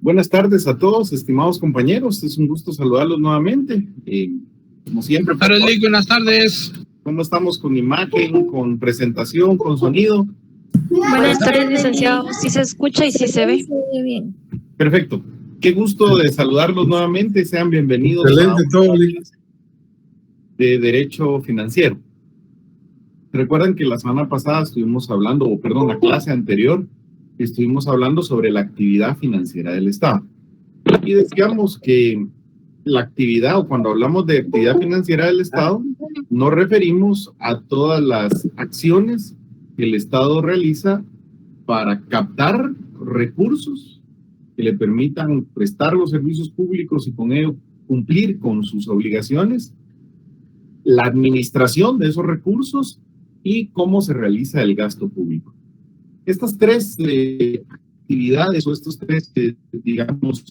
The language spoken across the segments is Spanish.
Buenas tardes a todos, estimados compañeros. Es un gusto saludarlos nuevamente. Como siempre. Buenas tardes. ¿Cómo estamos con imagen, con presentación, con sonido? Buenas tardes, licenciado. Sí se escucha y sí se ve. Bien. Perfecto. Qué gusto de saludarlos nuevamente. Sean bienvenidos. Excelente todo. De Derecho Financiero. Recuerdan que la semana pasada estuvimos hablando, la clase anterior, estuvimos hablando sobre la actividad financiera del Estado. Y decíamos que la actividad, o cuando hablamos de actividad financiera del Estado, nos referimos a todas las acciones que el Estado realiza para captar recursos que le permitan prestar los servicios públicos y con ello cumplir con sus obligaciones, la administración de esos recursos y cómo se realiza el gasto público. Estas tres actividades o estos tres,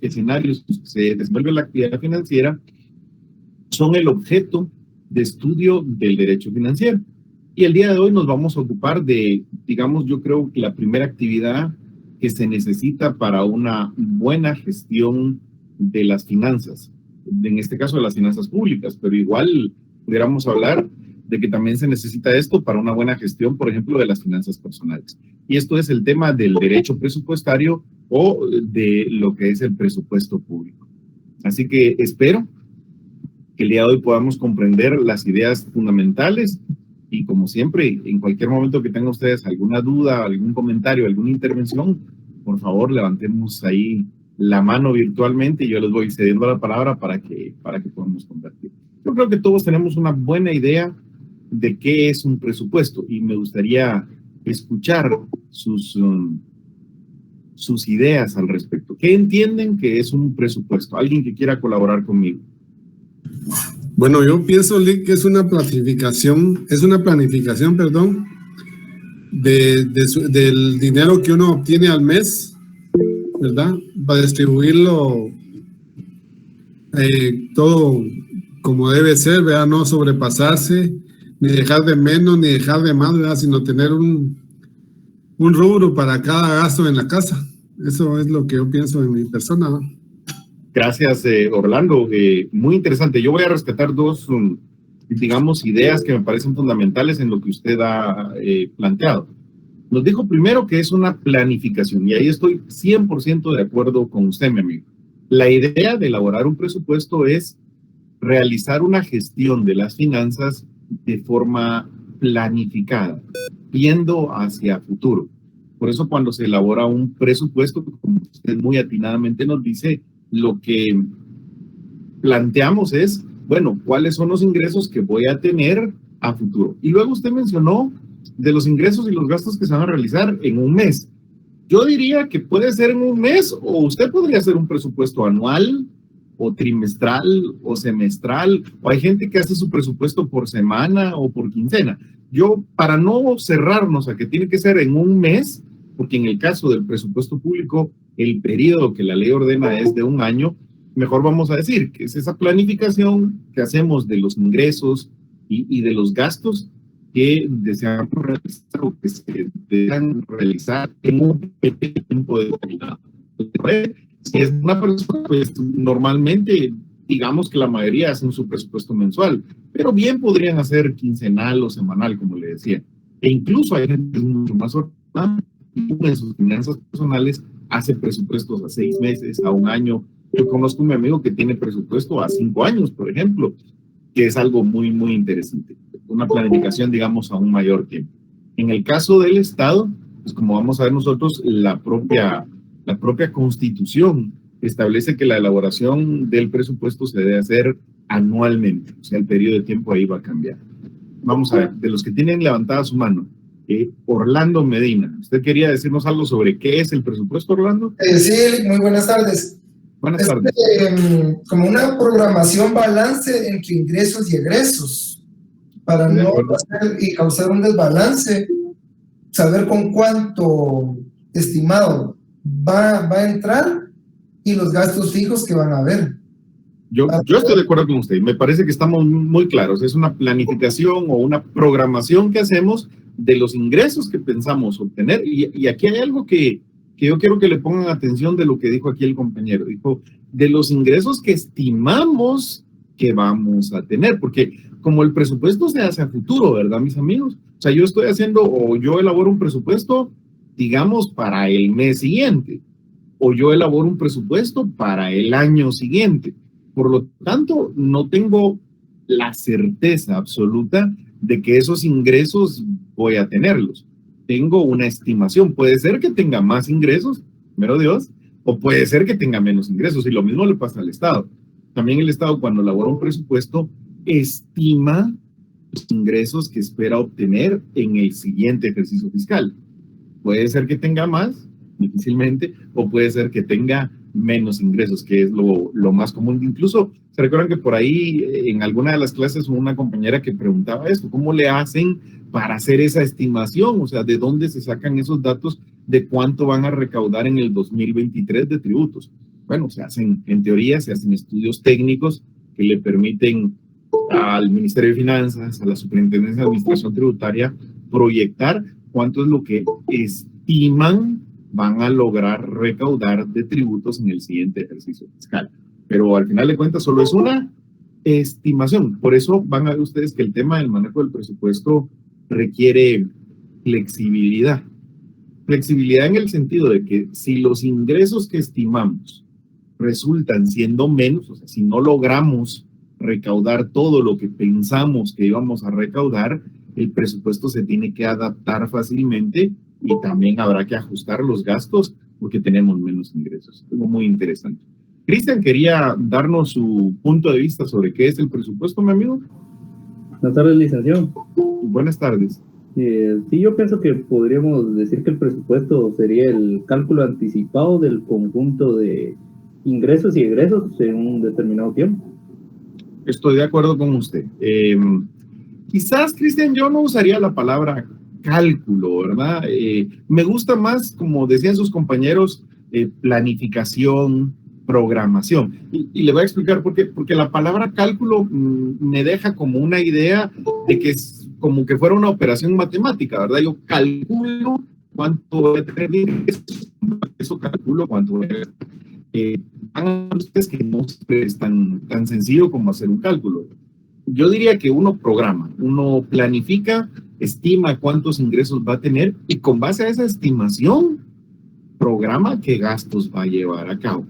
escenarios que se desenvuelve la actividad financiera son el objeto de estudio del derecho financiero. Y el día de hoy nos vamos a ocupar de, yo creo que la primera actividad que se necesita para una buena gestión de las finanzas, en este caso de las finanzas públicas, pero igual pudiéramos hablar de que también se necesita esto para una buena gestión, por ejemplo, de las finanzas personales. Y esto es el tema del derecho presupuestario o de lo que es el presupuesto público. Así que espero que el día de hoy podamos comprender las ideas fundamentales y, como siempre, en cualquier momento que tengan ustedes alguna duda, algún comentario, alguna intervención, por favor, levantemos ahí la mano virtualmente y yo les voy cediendo la palabra para que podamos compartir. Yo creo que todos tenemos una buena idea de qué es un presupuesto y me gustaría escuchar sus ideas al respecto. ¿Qué entienden que es un presupuesto? ¿Alguien que quiera colaborar conmigo? Bueno, yo pienso, Lick, que es una planificación, del dinero que uno obtiene al mes, ¿verdad? Para distribuirlo todo como debe ser, ¿verdad? No sobrepasarse, ni dejar de menos, ni dejar de más, ¿verdad? Sino tener un rubro para cada gasto en la casa. Eso es lo que yo pienso en mi persona, ¿no? Gracias, Orlando. Muy interesante. Yo voy a rescatar dos, ideas que me parecen fundamentales en lo que usted ha planteado. Nos dijo primero que es una planificación, y ahí estoy 100% de acuerdo con usted, mi amigo. La idea de elaborar un presupuesto es realizar una gestión de las finanzas de forma planificada, viendo hacia futuro. Por eso cuando se elabora un presupuesto, como usted muy atinadamente nos dice, lo que planteamos es, bueno, ¿cuáles son los ingresos que voy a tener a futuro? Y luego usted mencionó de los ingresos y los gastos que se van a realizar en un mes. Yo diría que puede ser en un mes, o usted podría hacer un presupuesto anual, o trimestral, o semestral, o hay gente que hace su presupuesto por semana o por quincena. Yo, para no cerrarnos a que tiene que ser en un mes, porque en el caso del presupuesto público, el periodo que la ley ordena es de un año, mejor vamos a decir que es esa planificación que hacemos de los ingresos y de los gastos que deseamos realizar o que se desean realizar en un tiempo determinado. Si es una persona, pues normalmente digamos que la mayoría hacen su presupuesto mensual, pero bien podrían hacer quincenal o semanal, como le decía. E incluso hay gente que es mucho más ordenada y en sus finanzas personales hace presupuestos a 6 meses, a un año. Yo conozco a un amigo que tiene presupuesto a 5 años, por ejemplo, que es algo muy, muy interesante. Una planificación, digamos, a un mayor tiempo. En el caso del Estado, pues como vamos a ver nosotros, la propia Constitución establece que la elaboración del presupuesto se debe hacer anualmente, o sea, el periodo de tiempo ahí va a cambiar. Vamos a ver, de los que tienen levantada su mano, Orlando Medina, ¿usted quería decirnos algo sobre qué es el presupuesto, Orlando? Sí, muy buenas tardes. Buenas tardes. Como una programación balance entre ingresos y egresos, para no hacer y causar un desbalance, saber con cuánto estimado va a entrar y los gastos fijos que van a haber. Yo estoy de acuerdo con usted, me parece que estamos muy claros, es una planificación o una programación que hacemos de los ingresos que pensamos obtener, y aquí hay algo que que yo quiero que le pongan atención de lo que dijo aquí el compañero. Dijo, de los ingresos que estimamos que vamos a tener, porque como el presupuesto se hace a futuro, ¿verdad, mis amigos? O sea, yo estoy haciendo, o yo elaboro un presupuesto, digamos, para el mes siguiente, o yo elaboro un presupuesto para el año siguiente. Por lo tanto, no tengo la certeza absoluta de que esos ingresos voy a tenerlos. Tengo una estimación. Puede ser que tenga más ingresos, primero Dios, o puede ser que tenga menos ingresos. Y lo mismo le pasa al Estado. También el Estado, cuando elabora un presupuesto, estima los ingresos que espera obtener en el siguiente ejercicio fiscal. Puede ser que tenga más, difícilmente, o puede ser que tenga menos ingresos, que es lo más común. Incluso, ¿se recuerdan que por ahí en alguna de las clases hubo una compañera que preguntaba esto? ¿Cómo le hacen para hacer esa estimación? O sea, ¿de dónde se sacan esos datos de cuánto van a recaudar en el 2023 de tributos? Bueno, se hacen, en teoría, se hacen estudios técnicos que le permiten al Ministerio de Finanzas, a la Superintendencia de Administración Tributaria, proyectar cuánto es lo que estiman van a lograr recaudar de tributos en el siguiente ejercicio fiscal. Pero al final de cuentas solo es una estimación. Por eso van a ver ustedes que el tema del manejo del presupuesto requiere flexibilidad. Flexibilidad en el sentido de que si los ingresos que estimamos resultan siendo menos, o sea, si no logramos recaudar todo lo que pensamos que íbamos a recaudar, el presupuesto se tiene que adaptar fácilmente y también habrá que ajustar los gastos porque tenemos menos ingresos. Es algo muy interesante. Cristian quería darnos su punto de vista sobre qué es el presupuesto, mi amigo. Buenas tardes, licenciado. Buenas tardes. Sí, yo pienso que podríamos decir que el presupuesto sería el cálculo anticipado del conjunto de ingresos y egresos en un determinado tiempo. Estoy de acuerdo con usted. Quizás, Cristian, yo no usaría la palabra cálculo, ¿verdad? Me gusta más, como decían sus compañeros, planificación, programación. Y le voy a explicar por qué. Porque la palabra cálculo me deja como una idea de que es como que fuera una operación matemática, ¿verdad? Yo calculo cuánto voy a tener, eso calculo cuánto voy a tener. Que no es tan sencillo como hacer un cálculo. Yo diría que uno programa, uno planifica, estima cuántos ingresos va a tener y con base a esa estimación programa qué gastos va a llevar a cabo.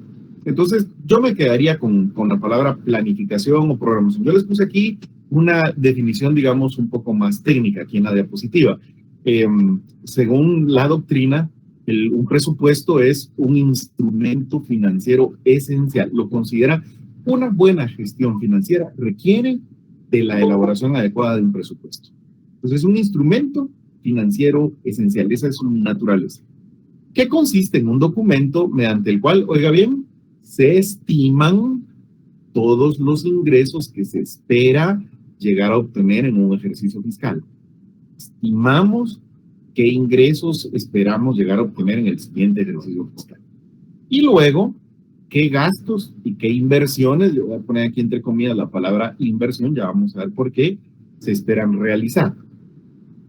Entonces yo me quedaría con la palabra planificación o programación. Yo les puse aquí una definición, digamos, un poco más técnica aquí en la diapositiva. Según la doctrina, un presupuesto es un instrumento financiero esencial. Lo considera una buena gestión financiera, requiere de la elaboración adecuada de un presupuesto. Entonces, es un instrumento financiero esencial. Esa es su naturaleza. ¿Qué consiste en un documento mediante el cual, oiga bien, se estiman todos los ingresos que se espera llegar a obtener en un ejercicio fiscal? Estimamos qué ingresos esperamos llegar a obtener en el siguiente ejercicio fiscal. Y luego, qué gastos y qué inversiones, yo voy a poner aquí entre comillas la palabra inversión, ya vamos a ver por qué, se esperan realizar.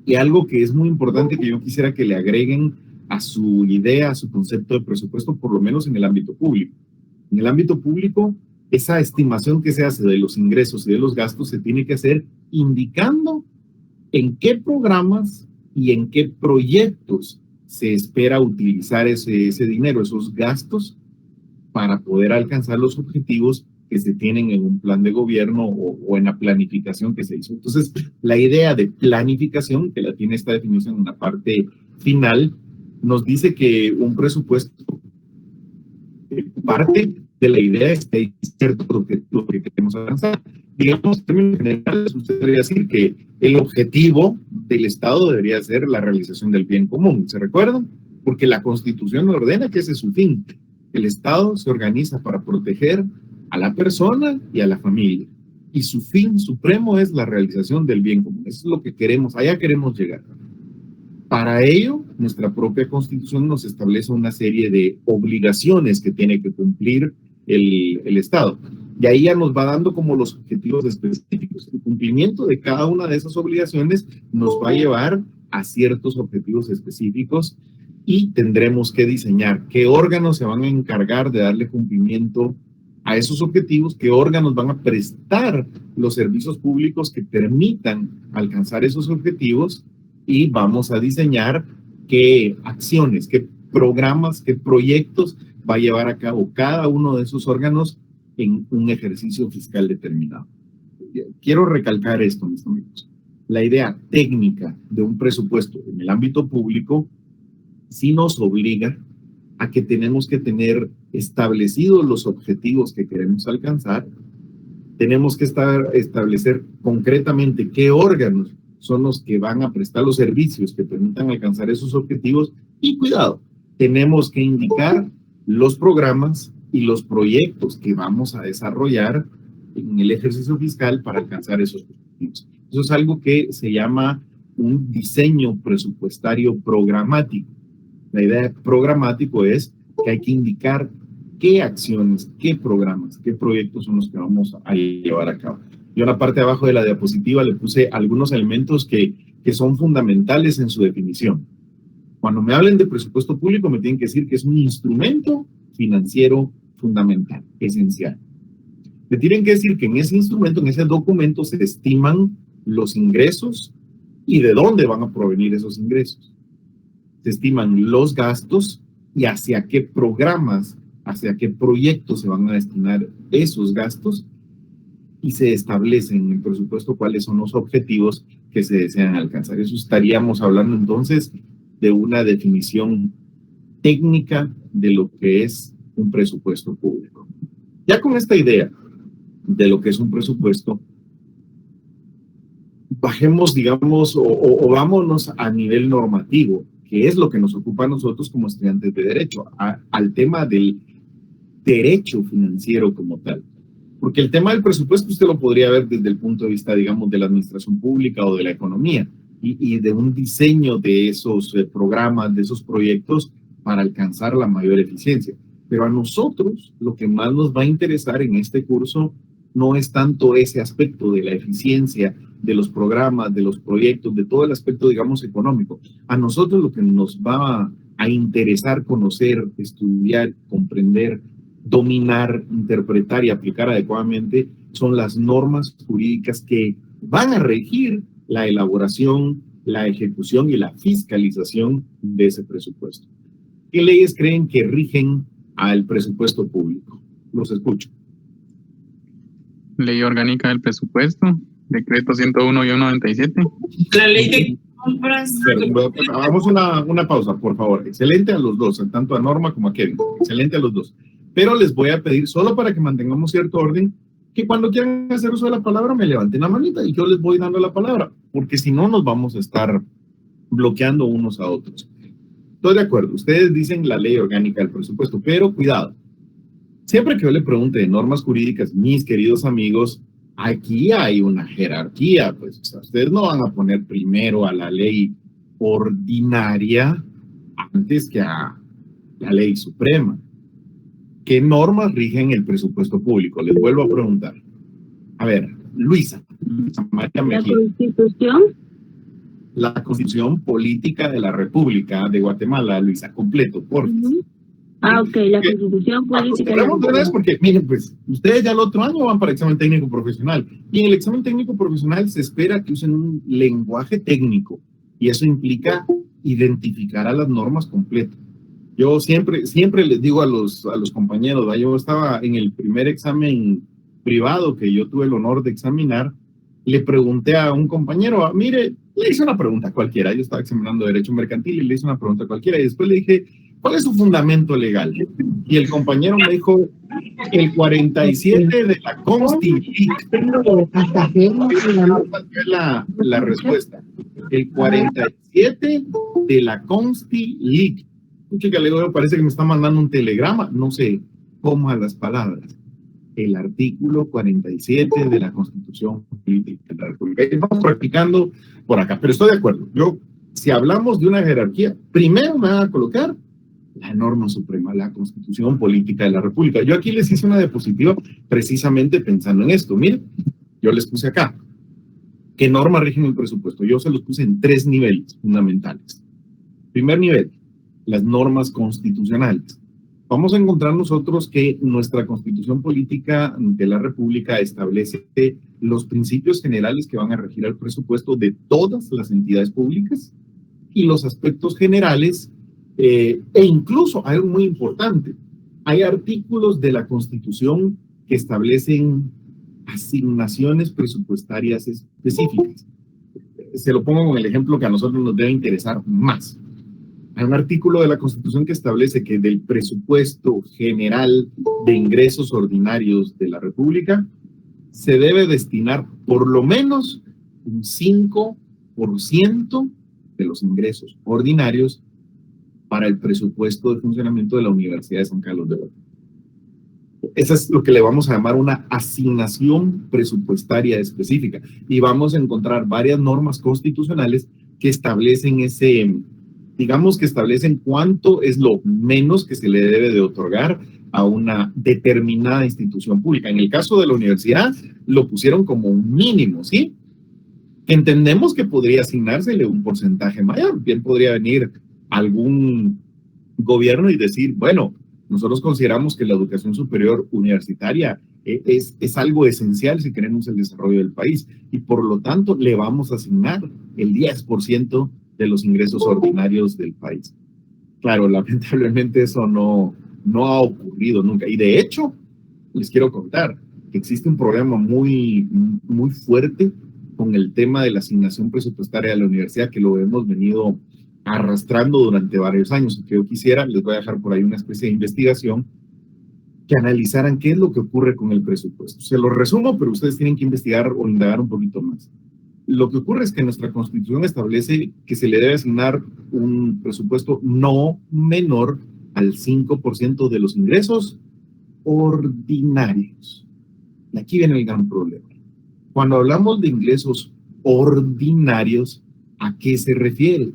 Y algo que es muy importante que yo quisiera que le agreguen a su idea, a su concepto de presupuesto, por lo menos en el ámbito público. En el ámbito público, esa estimación que se hace de los ingresos y de los gastos se tiene que hacer indicando en qué programas y en qué proyectos se espera utilizar ese dinero, esos gastos, para poder alcanzar los objetivos que se tienen en un plan de gobierno o en la planificación que se hizo. Entonces, la idea de planificación, que la tiene esta definición en la parte final, nos dice que un presupuesto parte de la idea de que hay cierto objetivo que queremos alcanzar. Digamos, en términos generales, usted debería decir que el objetivo del Estado debería ser la realización del bien común. ¿Se recuerdan? Porque la Constitución ordena que ese es su fin. El Estado se organiza para proteger a la persona y a la familia. Y su fin supremo es la realización del bien común. Eso es lo que queremos, allá queremos llegar. Para ello, nuestra propia Constitución nos establece una serie de obligaciones que tiene que cumplir el Estado. Y ahí ya nos va dando como los objetivos específicos. El cumplimiento de cada una de esas obligaciones nos va a llevar a ciertos objetivos específicos y tendremos que diseñar qué órganos se van a encargar de darle cumplimiento a esos objetivos, qué órganos van a prestar los servicios públicos que permitan alcanzar esos objetivos, y vamos a diseñar qué acciones, qué programas, qué proyectos va a llevar a cabo cada uno de esos órganos en un ejercicio fiscal determinado. Quiero recalcar esto, mis amigos. La idea técnica de un presupuesto en el ámbito público sí nos obliga a que tenemos que tener establecidos los objetivos que queremos alcanzar. Tenemos que establecer concretamente qué órganos son los que van a prestar los servicios que permitan alcanzar esos objetivos. Y cuidado, tenemos que indicar los programas y los proyectos que vamos a desarrollar en el ejercicio fiscal para alcanzar esos objetivos. Eso es algo que se llama un diseño presupuestario programático. La idea de programático es que hay que indicar qué acciones, qué programas, qué proyectos son los que vamos a llevar a cabo. Yo en la parte de abajo de la diapositiva le puse algunos elementos que son fundamentales en su definición. Cuando me hablen de presupuesto público, me tienen que decir que es un instrumento financiero fundamental, esencial. Me tienen que decir que en ese instrumento, en ese documento, se estiman los ingresos y de dónde van a provenir esos ingresos. Se estiman los gastos y hacia qué programas, hacia qué proyectos se van a destinar esos gastos, y se establecen en el presupuesto cuáles son los objetivos que se desean alcanzar. Eso estaríamos hablando entonces de una definición técnica de lo que es un presupuesto público. Ya con esta idea de lo que es un presupuesto, bajemos, digamos, o vámonos a nivel normativo, que es lo que nos ocupa a nosotros como estudiantes de Derecho, al tema del derecho financiero como tal. Porque el tema del presupuesto usted lo podría ver desde el punto de vista, digamos, de la administración pública o de la economía, y de un diseño de esos programas, de esos proyectos para alcanzar la mayor eficiencia. Pero a nosotros lo que más nos va a interesar en este curso no es tanto ese aspecto de la eficiencia de los programas, de los proyectos, de todo el aspecto, digamos, económico. A nosotros lo que nos va a interesar conocer, estudiar, comprender, dominar, interpretar y aplicar adecuadamente son las normas jurídicas que van a regir la elaboración, la ejecución y la fiscalización de ese presupuesto. ¿Qué leyes creen que rigen al presupuesto público? Los escucho. Ley orgánica del presupuesto, decreto 101-97. La ley de compras. Hagamos una pausa, por favor. Excelente a los dos, tanto a Norma como a Kevin. Excelente a los dos. Pero les voy a pedir, solo para que mantengamos cierto orden, que cuando quieran hacer uso de la palabra me levanten la manita y yo les voy dando la palabra, porque si no nos vamos a estar bloqueando unos a otros. Estoy de acuerdo, ustedes dicen la ley orgánica del presupuesto, pero cuidado. Siempre que yo le pregunte de normas jurídicas, mis queridos amigos, aquí hay una jerarquía, pues o sea, ustedes no van a poner primero a la ley ordinaria antes que a la ley suprema. ¿Qué normas rigen el presupuesto público? Les vuelvo a preguntar. A ver, Luisa María Mejía. ¿La Constitución? La Constitución Política de la República de Guatemala, Luisa, completo, por favor. Ok, la Constitución Política de la República. Porque, miren, pues, ustedes ya el otro año van para examen técnico profesional. Y en el examen técnico profesional se espera que usen un lenguaje técnico. Y eso implica identificar a las normas completas. Yo siempre les digo a los compañeros, ¿verdad? Yo estaba en el primer examen privado que yo tuve el honor de examinar, le pregunté a un compañero, mire, le hice una pregunta cualquiera, yo estaba examinando Derecho Mercantil y le hice una pregunta cualquiera y después le dije, ¿cuál es su fundamento legal? Y el compañero me dijo, el 47 de la Constitución. La respuesta, el 47 de la Constitución. Chica, le digo, parece que me está mandando un telegrama, no sé, coma las palabras. El artículo 47 de la Constitución Política de la República. Vamos practicando por acá, pero estoy de acuerdo. Yo, si hablamos de una jerarquía, primero me van a colocar la norma suprema, la Constitución Política de la República. Yo aquí les hice una diapositiva precisamente pensando en esto. Miren, yo les puse acá. ¿Qué normas rigen el presupuesto? Yo se los puse en 3 niveles fundamentales. Primer nivel, las normas constitucionales. Vamos a encontrar nosotros que nuestra Constitución Política de la República establece los principios generales que van a regir el presupuesto de todas las entidades públicas y los aspectos generales, e incluso algo muy importante, hay artículos de la Constitución que establecen asignaciones presupuestarias específicas. Se lo pongo con el ejemplo que a nosotros nos debe interesar más. Hay un artículo de la Constitución que establece que del presupuesto general de ingresos ordinarios de la República se debe destinar por lo menos un 5% de los ingresos ordinarios para el presupuesto de funcionamiento de la Universidad de San Carlos de Bogotá. Eso es lo que le vamos a llamar una asignación presupuestaria específica. Y vamos a encontrar varias normas constitucionales que establecen digamos que establecen cuánto es lo menos que se le debe de otorgar a una determinada institución pública. En el caso de la universidad, lo pusieron como un mínimo, ¿sí? Entendemos que podría asignársele un porcentaje mayor. Bien podría venir algún gobierno y decir, bueno, nosotros consideramos que la educación superior universitaria es algo esencial si queremos el desarrollo del país y por lo tanto le vamos a asignar el 10% de los ingresos ordinarios del país. Claro, lamentablemente eso no ha ocurrido nunca. Y de hecho, les quiero contar que existe un problema muy fuerte con el tema de la asignación presupuestaria de la universidad, que lo hemos venido arrastrando durante varios años. Y que yo quisiera, les voy a dejar por ahí una especie de investigación que analizaran qué es lo que ocurre con el presupuesto. Se lo resumo, pero ustedes tienen que investigar o indagar un poquito más. Lo que ocurre es que nuestra Constitución establece que se le debe asignar un presupuesto no menor al 5% de los ingresos ordinarios. Y aquí viene el gran problema. Cuando hablamos de ingresos ordinarios, ¿a qué se refiere?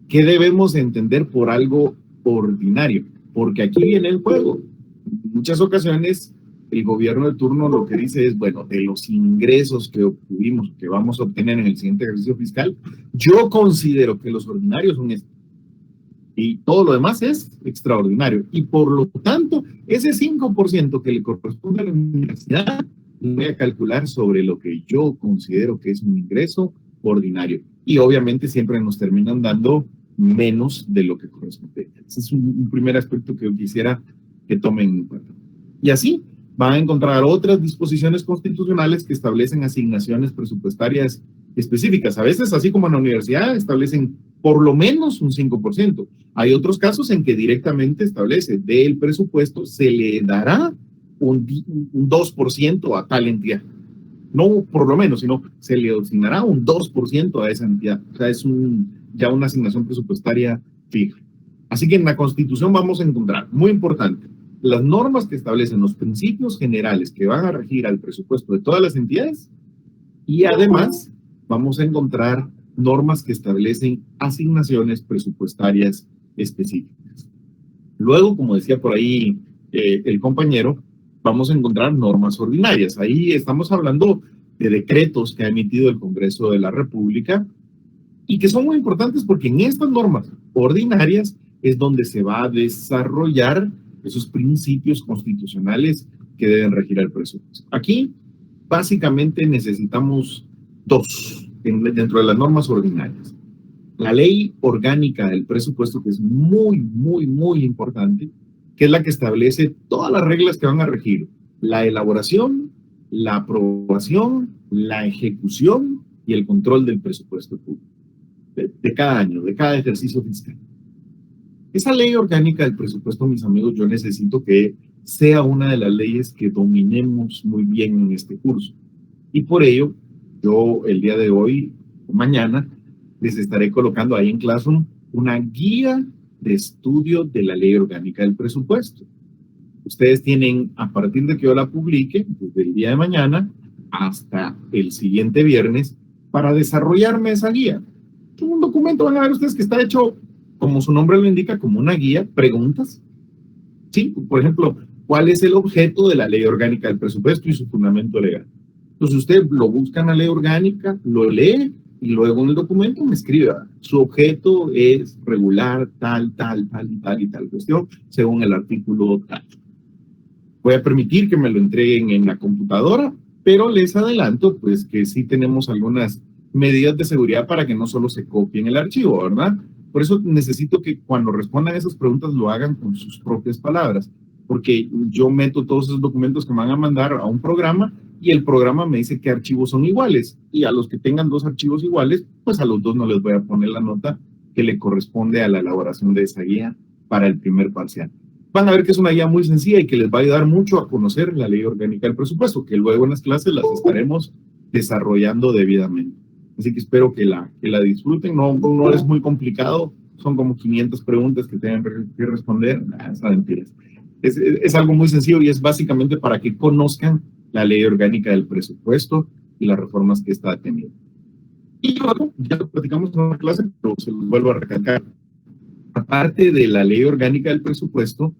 ¿Qué debemos entender por algo ordinario? Porque aquí viene el juego. En muchas ocasiones, el gobierno de turno lo que dice es, bueno, de los ingresos que obtuvimos, que vamos a obtener en el siguiente ejercicio fiscal, yo considero que los ordinarios son estos. Y todo lo demás es extraordinario. Y por lo tanto, ese 5% que le corresponde a la universidad, voy a calcular sobre lo que yo considero que es un ingreso ordinario. Y obviamente siempre nos terminan dando menos de lo que corresponde. Ese es un primer aspecto que yo quisiera que tomen en cuenta. Y así van a encontrar otras disposiciones constitucionales que establecen asignaciones presupuestarias específicas. A veces, así como en la universidad, establecen por lo menos un 5%. Hay otros casos en que directamente establece del presupuesto se le dará un 2% a tal entidad. No por lo menos, sino se le asignará un 2% a esa entidad. O sea, es ya una asignación presupuestaria fija. Así que en la Constitución vamos a encontrar, muy importante, las normas que establecen los principios generales que van a regir al presupuesto de todas las entidades y además vamos a encontrar normas que establecen asignaciones presupuestarias específicas. Luego, como decía por ahí el compañero, vamos a encontrar normas ordinarias. Ahí estamos hablando de decretos que ha emitido el Congreso de la República y que son muy importantes porque en estas normas ordinarias es donde se va a desarrollar esos principios constitucionales que deben regir el presupuesto. Aquí, básicamente, necesitamos dos dentro de las normas ordinarias. La ley orgánica del presupuesto, que es muy importante, que es la que establece todas las reglas que van a regir la elaboración, la aprobación, la ejecución y el control del presupuesto público de cada año, de cada ejercicio fiscal. Esa ley orgánica del presupuesto, mis amigos, yo necesito que sea una de las leyes que dominemos muy bien en este curso. Y por ello, yo el día de hoy o mañana les estaré colocando ahí en Classroom una guía de estudio de la ley orgánica del presupuesto. Ustedes tienen, a partir de que yo la publique, desde el día de mañana hasta el siguiente viernes, para desarrollarme esa guía. Un documento, van a ver ustedes que está hecho, como su nombre lo indica, como una guía, preguntas. Sí, por ejemplo, ¿cuál es el objeto de la ley orgánica del presupuesto y su fundamento legal? Entonces usted lo busca en la ley orgánica, lo lee y luego en el documento me escriba, su objeto es regular tal y tal cuestión, según el artículo tal. Voy a permitir que me lo entreguen en la computadora, pero les adelanto pues que sí tenemos algunas medidas de seguridad para que no solo se copien el archivo, ¿verdad? Por eso necesito que cuando respondan esas preguntas lo hagan con sus propias palabras, porque yo meto todos esos documentos que me van a mandar a un programa y el programa me dice qué archivos son iguales, y a los que tengan 2 archivos iguales, pues a los 2 no les voy a poner la nota que le corresponde a la elaboración de esa guía para el primer parcial. Van a ver que es una guía muy sencilla y que les va a ayudar mucho a conocer la ley orgánica del presupuesto, que luego en las clases las estaremos desarrollando debidamente. Así que espero que la disfruten. No es muy complicado, son como 500 preguntas que tengan que responder. Esas mentiras. Es algo muy sencillo y es básicamente para que conozcan la ley orgánica del presupuesto y las reformas que está teniendo. Y luego, ya lo platicamos en una clase, pero se los vuelvo a recalcar. Aparte de la ley orgánica del presupuesto,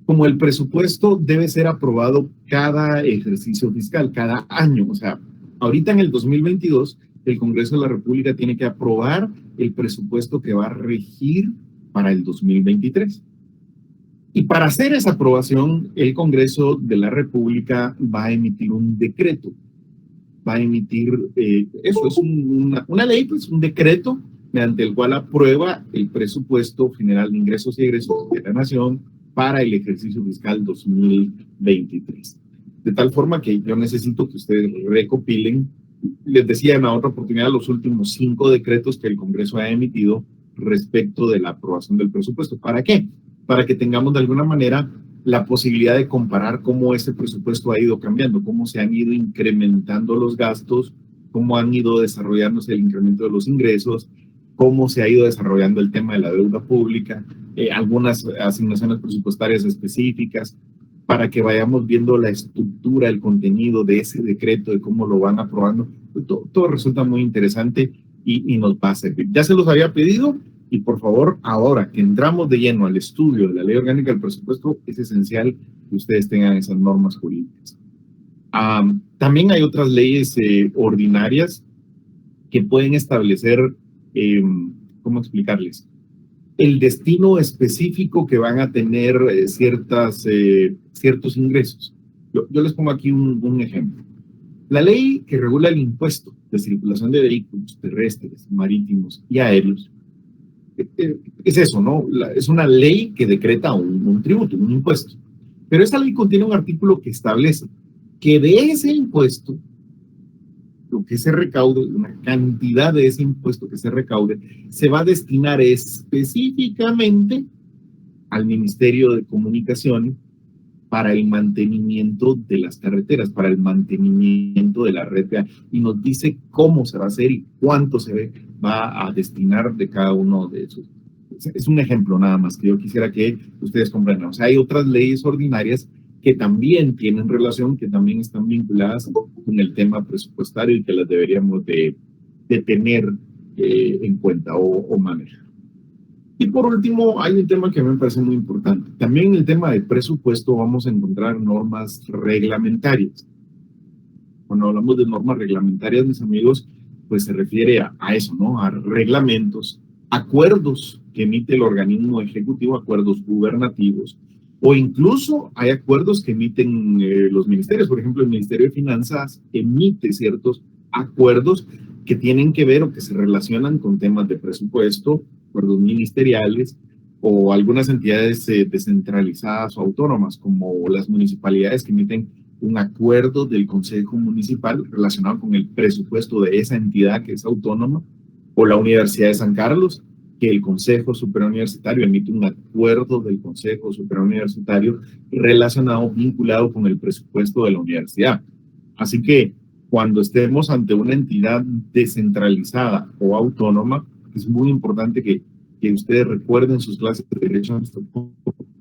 como el presupuesto debe ser aprobado cada ejercicio fiscal, cada año, o sea, ahorita en el 2022, el Congreso de la República tiene que aprobar el presupuesto que va a regir para el 2023. Y para hacer esa aprobación, el Congreso de la República va a emitir un decreto. Va a emitir, eso es una ley, pues un decreto mediante el cual aprueba el presupuesto general de ingresos y egresos de la Nación para el ejercicio fiscal 2023. De tal forma que yo necesito que ustedes recopilen, les decía en la otra oportunidad, los últimos 5 decretos que el Congreso ha emitido respecto de la aprobación del presupuesto. ¿Para qué? Para que tengamos de alguna manera la posibilidad de comparar cómo ese presupuesto ha ido cambiando, cómo se han ido incrementando los gastos, cómo han ido desarrollándose el incremento de los ingresos, cómo se ha ido desarrollando el tema de la deuda pública, algunas asignaciones presupuestarias específicas, para que vayamos viendo la estructura, el contenido de ese decreto, de cómo lo van aprobando. Todo resulta muy interesante y nos va a servir. Ya se los había pedido y por favor, ahora que entramos de lleno al estudio de la ley orgánica del presupuesto, es esencial que ustedes tengan esas normas jurídicas. También hay otras leyes ordinarias que pueden establecer, ¿cómo explicarles? El destino específico que van a tener ciertos ingresos. Yo les pongo aquí un ejemplo. La ley que regula el impuesto de circulación de vehículos terrestres, marítimos y aéreos, es eso, ¿no? Es una ley que decreta un tributo, un impuesto. Pero esa ley contiene un artículo que establece que de ese impuesto, lo que se recaude, una cantidad de ese impuesto que se recaude, se va a destinar específicamente al Ministerio de Comunicaciones para el mantenimiento de las carreteras, para el mantenimiento de la red vial, y nos dice cómo se va a hacer y cuánto se va a destinar de cada uno de esos. Es un ejemplo nada más que yo quisiera que ustedes comprendan. O sea, hay otras leyes ordinarias que también tienen relación, que también están vinculadas con el tema presupuestario y que las deberíamos de tener en cuenta o manejar. Y por último, hay un tema que a mí me parece muy importante. También en el tema de presupuesto vamos a encontrar normas reglamentarias. Cuando hablamos de normas reglamentarias, mis amigos, pues se refiere a eso, ¿no? A reglamentos, acuerdos que emite el organismo ejecutivo, acuerdos gubernativos, o incluso hay acuerdos que emiten los ministerios. Por ejemplo, el Ministerio de Finanzas emite ciertos acuerdos que tienen que ver o que se relacionan con temas de presupuesto, acuerdos ministeriales o algunas entidades descentralizadas o autónomas, como las municipalidades que emiten un acuerdo del Consejo Municipal relacionado con el presupuesto de esa entidad que es autónoma, o la Universidad de San Carlos, que el Consejo Superior Universitario emite un acuerdo del Consejo Superior Universitario relacionado, vinculado con el presupuesto de la universidad. Así que cuando estemos ante una entidad descentralizada o autónoma, es muy importante que ustedes recuerden sus clases de Derecho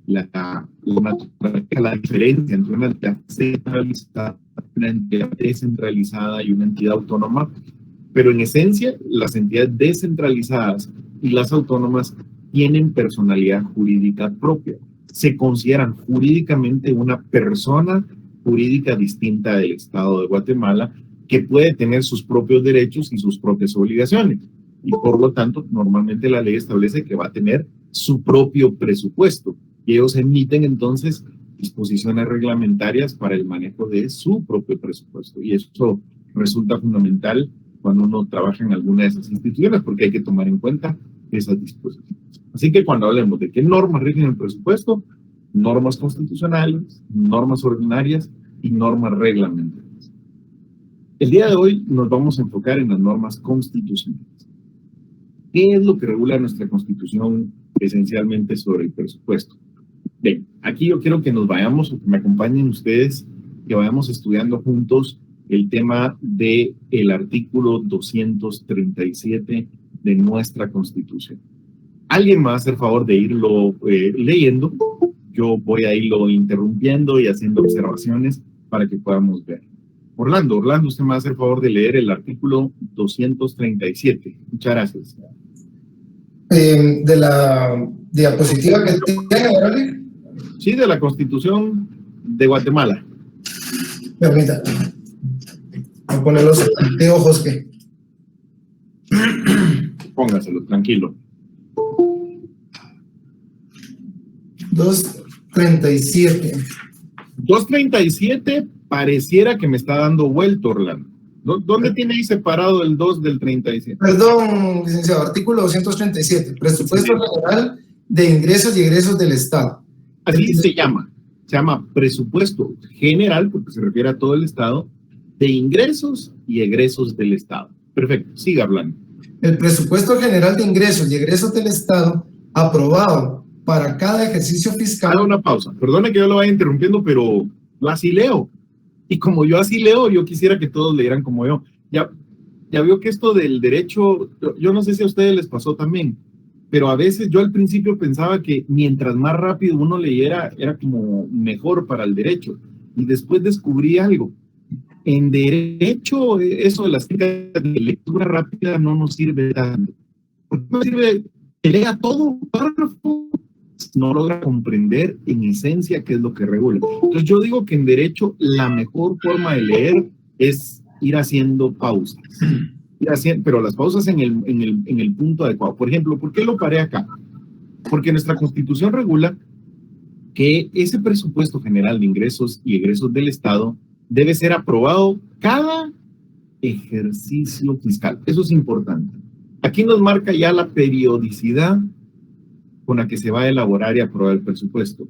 la diferencia entre una entidad centralizada, una entidad descentralizada y una entidad autónoma. Pero en esencia, las entidades descentralizadas y las autónomas tienen personalidad jurídica propia. Se consideran jurídicamente una persona jurídica distinta del Estado de Guatemala que puede tener sus propios derechos y sus propias obligaciones. Y por lo tanto, normalmente la ley establece que va a tener su propio presupuesto. Y ellos emiten entonces disposiciones reglamentarias para el manejo de su propio presupuesto. Y eso resulta fundamental cuando uno trabaja en alguna de esas instituciones, porque hay que tomar en cuenta esas disposiciones. Así que cuando hablemos de qué normas rigen el presupuesto, normas constitucionales, normas ordinarias y normas reglamentarias. El día de hoy nos vamos a enfocar en las normas constitucionales. ¿Qué es lo que regula nuestra Constitución esencialmente sobre el presupuesto? Bien, aquí yo quiero que nos vayamos, o que me acompañen ustedes, que vayamos estudiando juntos el tema del artículo 237 de nuestra Constitución. Alguien me va a hacer favor de irlo leyendo. Yo voy a irlo interrumpiendo y haciendo observaciones para que podamos ver. Orlando, usted me va a hacer favor de leer el artículo 237. Muchas gracias. De la diapositiva que tiene, ¿verdad? Sí, de la Constitución de Guatemala. Permítame. Voy a poner los anteojos que... Póngaselo, tranquilo. 237. 237 pareciera que me está dando vuelto, Orlando. ¿Dónde tiene ahí separado el 2 del 37? Perdón, licenciado, artículo 237, presupuesto general de ingresos y egresos del Estado. Así se llama presupuesto general, porque se refiere a todo el Estado, de ingresos y egresos del Estado. Perfecto, siga hablando. El presupuesto general de ingresos y egresos del Estado aprobado para cada ejercicio fiscal. Haga una pausa, perdone que yo lo vaya interrumpiendo, pero lo así leo. Y como yo así leo, yo quisiera que todos leyeran como yo. Ya veo que esto del derecho, yo no sé si a ustedes les pasó también, pero a veces yo al principio pensaba que mientras más rápido uno leyera, era como mejor para el derecho. Y después descubrí algo. En derecho, eso de las técnicas de lectura rápida no nos sirve tanto. ¿Por qué no sirve que lea todo un párrafo? No logra comprender en esencia qué es lo que regula. Entonces yo digo que en derecho la mejor forma de leer es ir haciendo pausas. Pero las pausas en el punto adecuado. Por ejemplo, ¿por qué lo paré acá? Porque nuestra Constitución regula que ese presupuesto general de ingresos y egresos del Estado debe ser aprobado cada ejercicio fiscal. Eso es importante. Aquí nos marca ya la periodicidad con la que se va a elaborar y aprobar el presupuesto.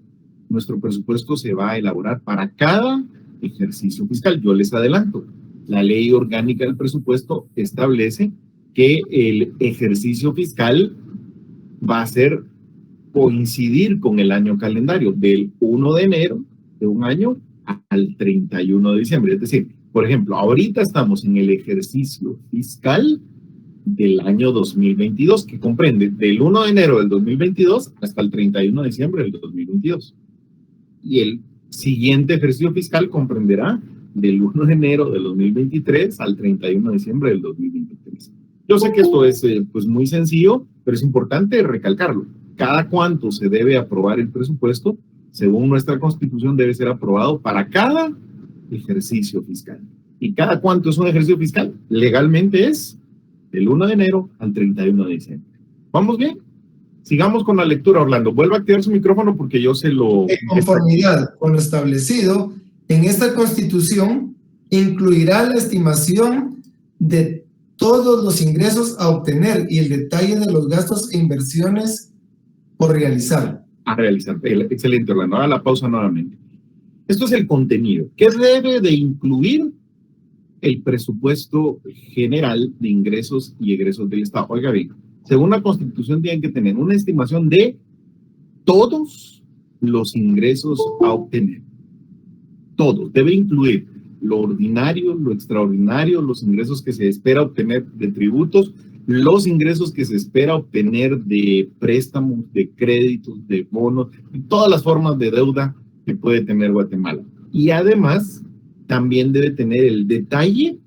Nuestro presupuesto se va a elaborar para cada ejercicio fiscal. Yo les adelanto, la ley orgánica del presupuesto establece que el ejercicio fiscal va a coincidir con el año calendario, del 1 de enero de un año al 31 de diciembre. Es decir, por ejemplo, ahorita estamos en el ejercicio fiscal del año 2022, que comprende del 1 de enero del 2022 hasta el 31 de diciembre del 2022. Y el siguiente ejercicio fiscal comprenderá del 1 de enero del 2023 al 31 de diciembre del 2023. Yo sé que esto es pues muy sencillo, pero es importante recalcarlo. Cada cuánto se debe aprobar el presupuesto, según nuestra Constitución, debe ser aprobado para cada ejercicio fiscal. ¿Y cada cuánto es un ejercicio fiscal? Legalmente es del 1 de enero al 31 de diciembre. ¿Vamos bien? Sigamos con la lectura, Orlando. Vuelva a activar su micrófono porque yo se lo... En conformidad con lo establecido en esta Constitución, incluirá la estimación de todos los ingresos a obtener y el detalle de los gastos e inversiones por realizar. A realizar. Excelente, Orlando. Haga la pausa nuevamente. Esto es el contenido. ¿Qué debe de incluir el presupuesto general de ingresos y egresos del Estado? Oiga bien, según la Constitución tienen que tener una estimación de todos los ingresos a obtener. Todos. Debe incluir lo ordinario, lo extraordinario, los ingresos que se espera obtener de tributos, los ingresos que se espera obtener de préstamos, de créditos, de bonos, de todas las formas de deuda que puede tener Guatemala. Y además, también debe tener el detalle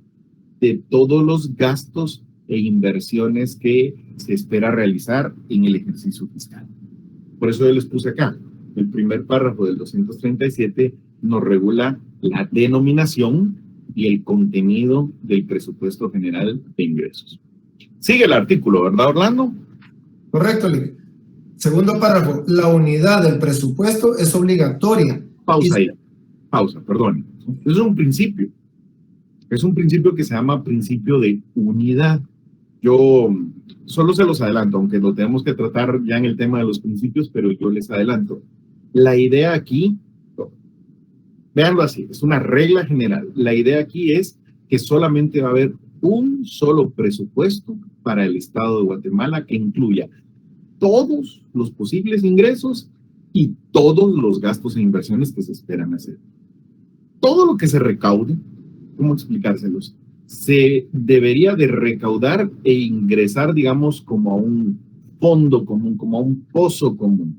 de todos los gastos e inversiones que se espera realizar en el ejercicio fiscal. Por eso yo les puse acá, el primer párrafo del 237 nos regula la denominación y el contenido del presupuesto general de ingresos. Sigue el artículo, ¿verdad, Orlando? Correcto, Lick. Segundo párrafo, la unidad del presupuesto es obligatoria. Pausa ahí. Pausa, perdón. Es un principio. Es un principio que se llama principio de unidad. Yo solo se los adelanto, aunque lo tenemos que tratar ya en el tema de los principios, pero yo les adelanto. La idea aquí, véanlo así, es una regla general. La idea aquí es que solamente va a haber un solo presupuesto para el Estado de Guatemala que incluya todos los posibles ingresos y todos los gastos e inversiones que se esperan hacer. Todo lo que se recaude, ¿cómo explicárselos? Se debería de recaudar e ingresar, digamos, como a un fondo común, como a un pozo común.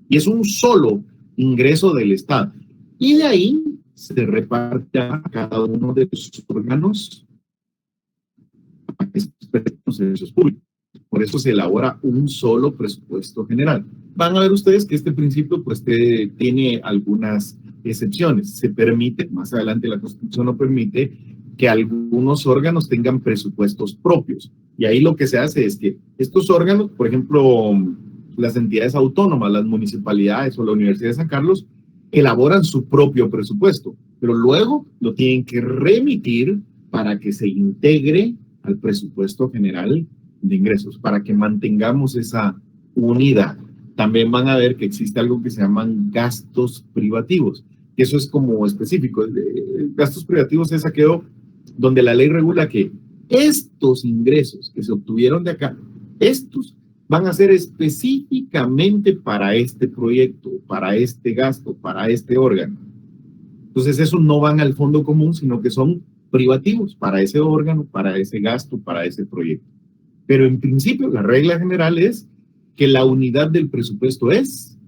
Y es un solo ingreso del Estado. Y de ahí se reparte a cada uno de los órganos para que se presten los servicios públicos. Por eso se elabora un solo presupuesto general. Van a ver ustedes que este principio pues tiene algunas excepciones. Se permite, más adelante la Constitución lo permite, que algunos órganos tengan presupuestos propios. Y ahí lo que se hace es que estos órganos, por ejemplo, las entidades autónomas, las municipalidades o la Universidad de San Carlos, elaboran su propio presupuesto, pero luego lo tienen que remitir para que se integre al presupuesto general de ingresos, para que mantengamos esa unidad. También van a ver que existe algo que se llaman gastos privativos, que eso es como específico. Gastos privativos es aquello donde la ley regula que estos ingresos que se obtuvieron de acá, estos van a ser específicamente para este proyecto, para este gasto, para este órgano. Entonces, esos no van al fondo común, sino que son privativos para ese órgano, para ese gasto, para ese proyecto. Pero en principio, la regla general es que la unidad del presupuesto es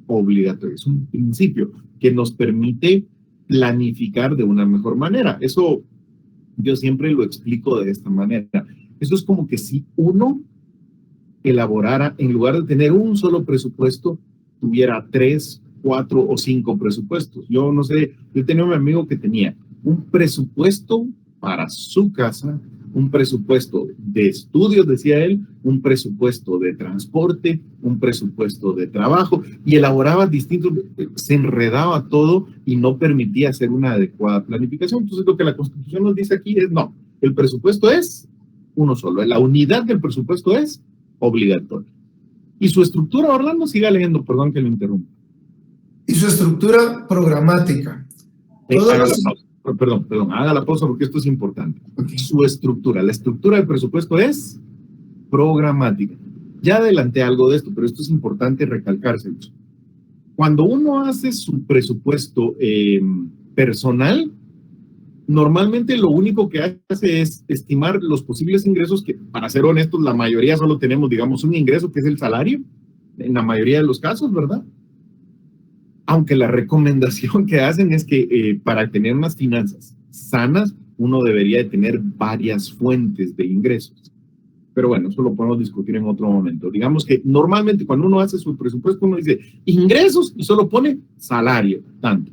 obligatoria. Es un principio que nos permite planificar de una mejor manera. Eso yo siempre lo explico de esta manera. Eso es como que si uno elaborara, en lugar de tener un solo presupuesto, tuviera 3, 4 o 5 presupuestos. Yo no sé, yo tenía un amigo que tenía un presupuesto para su casa, un presupuesto de estudios, decía él, un presupuesto de transporte, un presupuesto de trabajo, y elaboraba distintos, se enredaba todo y no permitía hacer una adecuada planificación. Entonces lo que la Constitución nos dice aquí es no, el presupuesto es uno solo, la unidad del presupuesto es obligatoria. Y su estructura, Orlando, siga leyendo, perdón que lo interrumpa. Y su estructura programática. Haga la pausa porque esto es importante. Okay. Su estructura, la estructura del presupuesto es programática. Ya adelanté algo de esto, pero esto es importante recalcárselo. Cuando uno hace su presupuesto personal, normalmente lo único que hace es estimar los posibles ingresos, que para ser honestos, la mayoría solo tenemos, digamos, un ingreso que es el salario, en la mayoría de los casos, ¿verdad? Aunque la recomendación que hacen es que para tener unas finanzas sanas, uno debería de tener varias fuentes de ingresos. Pero bueno, eso lo podemos discutir en otro momento. Digamos que normalmente cuando uno hace su presupuesto, uno dice ingresos y solo pone salario, tanto.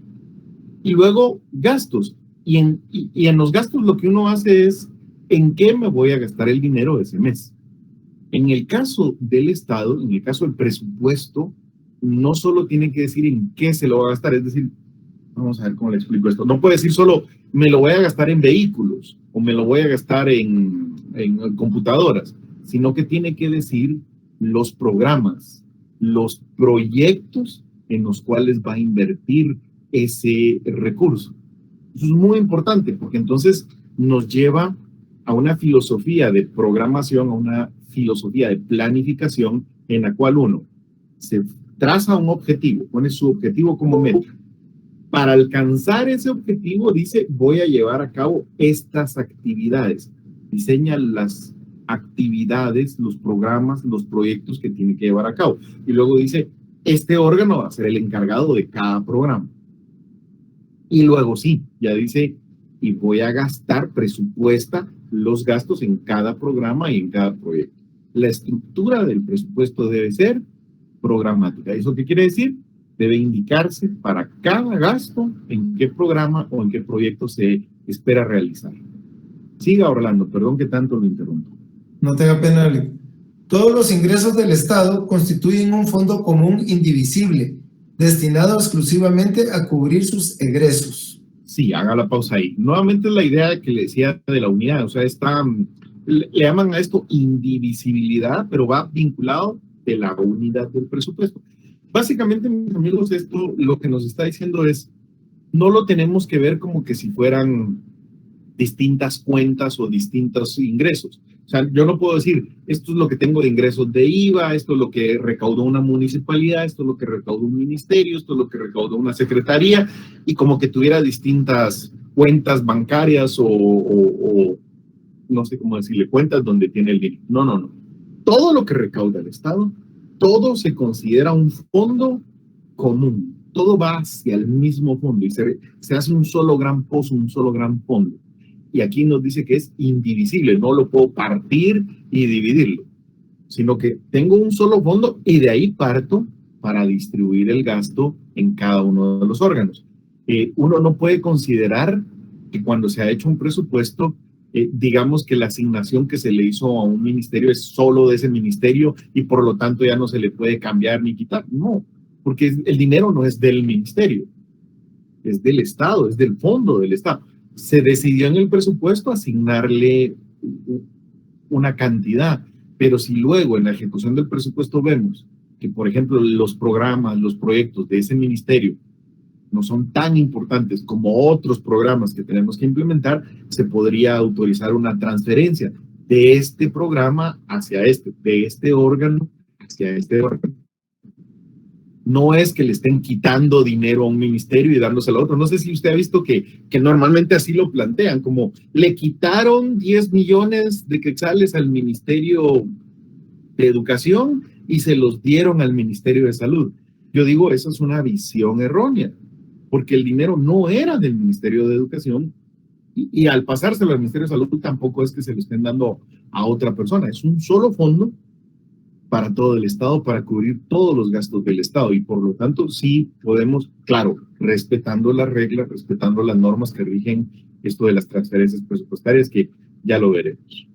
Y luego gastos. Y en los gastos lo que uno hace es en qué me voy a gastar el dinero ese mes. En el caso del Estado, en el caso del presupuesto, no solo tiene que decir en qué se lo va a gastar, es decir, vamos a ver cómo le explico esto. No puede decir solo me lo voy a gastar en vehículos o me lo voy a gastar en computadoras, sino que tiene que decir los programas, los proyectos en los cuales va a invertir ese recurso. Eso es muy importante porque entonces nos lleva a una filosofía de programación, a una filosofía de planificación en la cual uno se traza un objetivo, pone su objetivo como meta. Para alcanzar ese objetivo dice voy a llevar a cabo estas actividades. Diseña las actividades, los programas, los proyectos que tiene que llevar a cabo. Y luego dice este órgano va a ser el encargado de cada programa. Y luego sí, ya dice, y voy a gastar, presupuesta los gastos en cada programa y en cada proyecto. La estructura del presupuesto debe ser programática. ¿Eso qué quiere decir? Debe indicarse para cada gasto en qué programa o en qué proyecto se espera realizar. Siga, Orlando, perdón que tanto lo interrumpo. No tenga pena, Ale. Todos los ingresos del Estado constituyen un fondo común indivisible, destinado exclusivamente a cubrir sus egresos. Sí, haga la pausa ahí. Nuevamente es la idea que le decía de la unidad, o sea, le llaman a esto indivisibilidad, pero va vinculado de la unidad del presupuesto. Básicamente, mis amigos, esto lo que nos está diciendo es, no lo tenemos que ver como que si fueran distintas cuentas o distintos ingresos. O sea, yo no puedo decir, esto es lo que tengo de ingresos de IVA, esto es lo que recaudó una municipalidad, esto es lo que recaudó un ministerio, esto es lo que recaudó una secretaría, y como que tuviera distintas cuentas bancarias o no sé cómo decirle, cuentas donde tiene el dinero. No, no, no. Todo lo que recauda el Estado, todo se considera un fondo común. Todo va hacia el mismo fondo y se hace un solo gran pozo, un solo gran fondo. Y aquí nos dice que es indivisible, no lo puedo partir y dividirlo, sino que tengo un solo fondo y de ahí parto para distribuir el gasto en cada uno de los órganos. Uno no puede considerar que cuando se ha hecho un presupuesto, digamos que la asignación que se le hizo a un ministerio es solo de ese ministerio y por lo tanto ya no se le puede cambiar ni quitar. No, porque el dinero no es del ministerio, es del Estado, es del fondo del Estado. Se decidió en el presupuesto asignarle una cantidad, pero si luego en la ejecución del presupuesto vemos que, por ejemplo, los programas, los proyectos de ese ministerio no son tan importantes como otros programas que tenemos que implementar, se podría autorizar una transferencia de este programa hacia de este órgano hacia este órgano. No es que le estén quitando dinero a un ministerio y dándoselo a otro. No sé si usted ha visto que normalmente así lo plantean, como le quitaron 10 millones de quetzales al Ministerio de Educación y se los dieron al Ministerio de Salud. Yo digo, esa es una visión errónea, porque el dinero no era del Ministerio de Educación y al pasárselo al Ministerio de Salud tampoco es que se lo estén dando a otra persona. Es un solo fondo para todo el Estado, para cubrir todos los gastos del Estado y por lo tanto sí podemos, claro, respetando las reglas, respetando las normas que rigen esto de las transferencias presupuestarias, que ya lo veremos.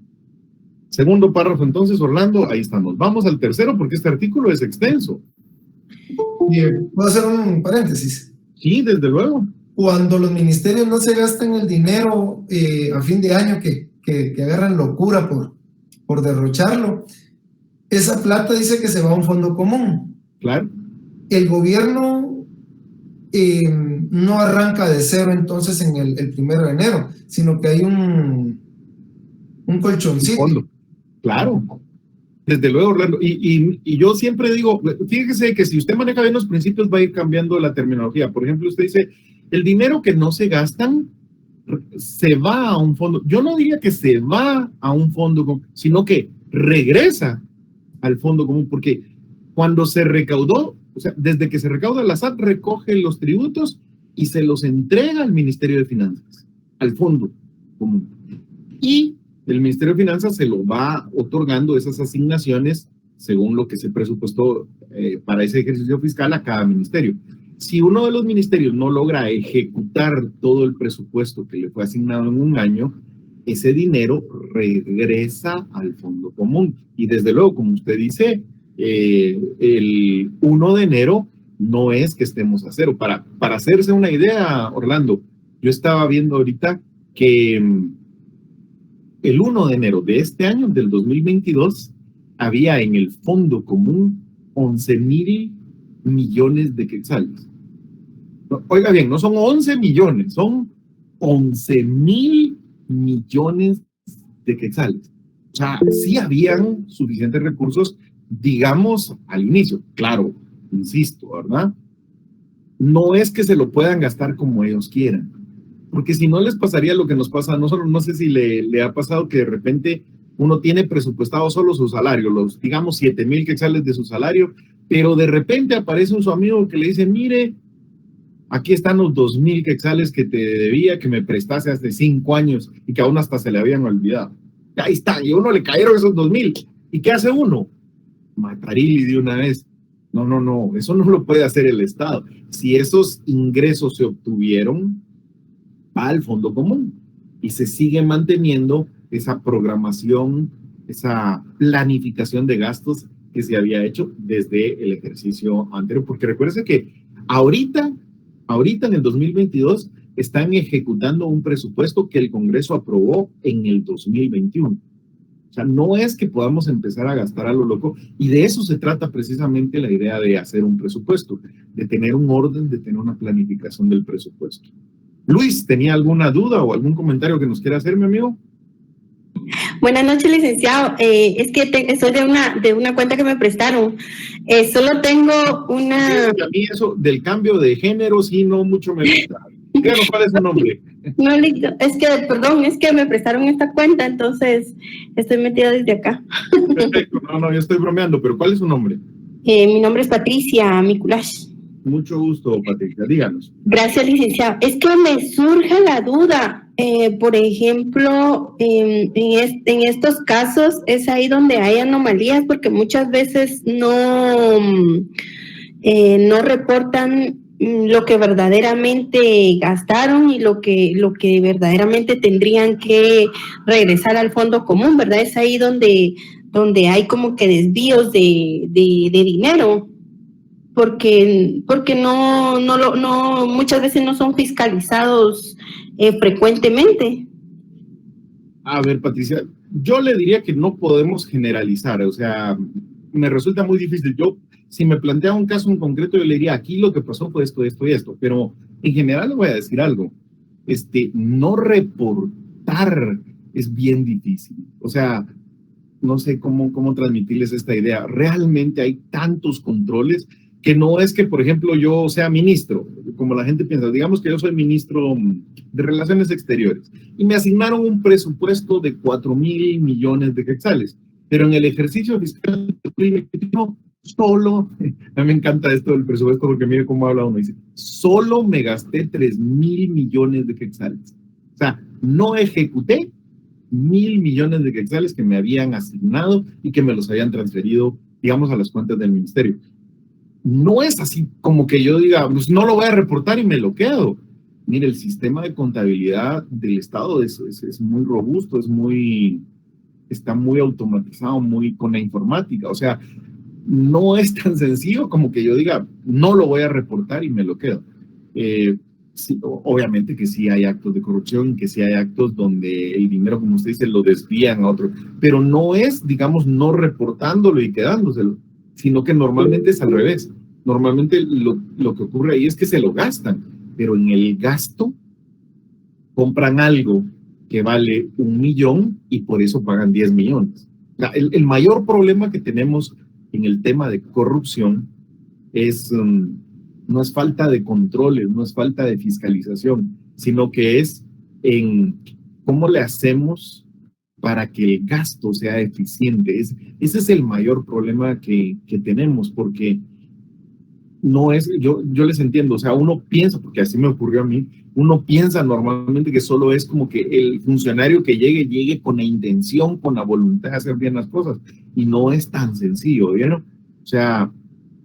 Segundo párrafo entonces, Orlando, ahí estamos. Vamos al tercero porque este artículo es extenso. ¿Puedo hacer un paréntesis? Sí, desde luego. Cuando los ministerios no se gastan el dinero a fin de año que agarran locura por derrocharlo, esa plata dice que se va a un fondo común. Claro. El gobierno no arranca de cero entonces en el 1 de enero, sino que hay un colchoncito. Fondo. Claro. Desde luego, Orlando. Y yo siempre digo, fíjese que si usted maneja bien los principios va a ir cambiando la terminología. Por ejemplo, usted dice, el dinero que no se gastan se va a un fondo. Yo no diría que se va a un fondo, sino que regresa al fondo común, porque cuando se recaudó, o sea, desde que se recauda la SAT, recoge los tributos y se los entrega al Ministerio de Finanzas, al fondo común. Y el Ministerio de Finanzas se lo va otorgando esas asignaciones según lo que se presupuestó para ese ejercicio fiscal a cada ministerio. Si uno de los ministerios no logra ejecutar todo el presupuesto que le fue asignado en un año, ese dinero regresa al fondo común. Y desde luego, como usted dice, el 1 de enero no es que estemos a cero. Para hacerse una idea, Orlando, yo estaba viendo ahorita que el 1 de enero de este año, del 2022, había en el fondo común 11,000 millones de quetzales. Oiga bien, no son 11 millones, son 11,000 millones de quetzales. O sea, sí habían suficientes recursos, digamos, al inicio. Claro, insisto, ¿verdad? No es que se lo puedan gastar como ellos quieran, porque si no les pasaría lo que nos pasa a nosotros. No sé si le ha pasado que de repente uno tiene presupuestado solo su salario, los, digamos, 7,000 quetzales de su salario, pero de repente aparece un su amigo que le dice, mire, aquí están los 2,000 quetzales que te debía, que me prestaste hace 5 años y que aún hasta se le habían olvidado. Ahí está, y a uno le cayeron esos 2,000. ¿Y qué hace uno? Matarili de una vez. No, eso no lo puede hacer el Estado. Si esos ingresos se obtuvieron, va al fondo común. y se sigue manteniendo esa programación, esa planificación de gastos que se había hecho desde el ejercicio anterior, porque recuérdense que ahorita en el 2022 están ejecutando un presupuesto que el Congreso aprobó en el 2021. O sea, no es que podamos empezar a gastar a lo loco, y de eso se trata precisamente la idea de hacer un presupuesto, de tener un orden, de tener una planificación del presupuesto. Luis, ¿tenía alguna duda o algún comentario que nos quiera hacer, mi amigo? Buenas noches, licenciado. Es que soy de una cuenta que me prestaron. Solo tengo una... Sí, a mí eso del cambio de género sí no mucho me gusta. Díganos cuál es su nombre. No, es que me prestaron esta cuenta, entonces estoy metida desde acá. Perfecto, no, yo estoy bromeando, pero ¿cuál es su nombre? Mi nombre es Patricia Miculash. Mucho gusto, Patricia, díganos. Gracias, licenciado. Es que me surge la duda, por ejemplo, en estos casos es ahí donde hay anomalías, porque muchas veces no reportan lo que verdaderamente gastaron y lo que verdaderamente tendrían que regresar al fondo común, ¿verdad? Es ahí donde hay como que desvíos de dinero, porque no muchas veces no son fiscalizados frecuentemente. A ver, Patricia, yo le diría que no podemos generalizar, o sea, me resulta muy difícil. Si me plantea un caso en concreto, yo le diría, aquí lo que pasó fue esto, esto y esto, pero en general le voy a decir algo, no reportar es bien difícil, o sea, no sé cómo transmitirles esta idea. Realmente hay tantos controles que no es que, por ejemplo, yo sea ministro, como la gente piensa. Digamos que yo soy ministro de Relaciones Exteriores y me asignaron un presupuesto de 4,000 millones de quetzales, pero en el ejercicio fiscal solo, a mí me encanta esto del presupuesto porque mire cómo habla uno, dice, solo me gasté 3,000 millones de quetzales. O sea, no ejecuté 1,000 millones de quetzales que me habían asignado y que me los habían transferido, digamos, a las cuentas del ministerio. No es así como que yo diga, pues no lo voy a reportar y me lo quedo. Mire, el sistema de contabilidad del Estado es muy robusto, está muy automatizado, muy con la informática. O sea, no es tan sencillo como que yo diga, no lo voy a reportar y me lo quedo. Sí, obviamente que sí hay actos de corrupción, que sí hay actos donde el dinero, como usted dice, lo desvían a otro, pero no es, digamos, no reportándolo y quedándoselo, sino que normalmente es al revés. Normalmente lo que ocurre ahí es que se lo gastan, pero en el gasto compran algo que vale 1 millón y por eso pagan 10 millones. El mayor problema que tenemos en el tema de corrupción no es falta de controles, no es falta de fiscalización, sino que es en cómo le hacemos para que el gasto sea eficiente. Ese es el mayor problema que tenemos, porque no es, yo les entiendo, o sea, uno piensa, porque así me ocurrió a mí, uno piensa normalmente que solo es como que el funcionario que llegue con la intención, con la voluntad de hacer bien las cosas, y no es tan sencillo, ¿vieron? O sea,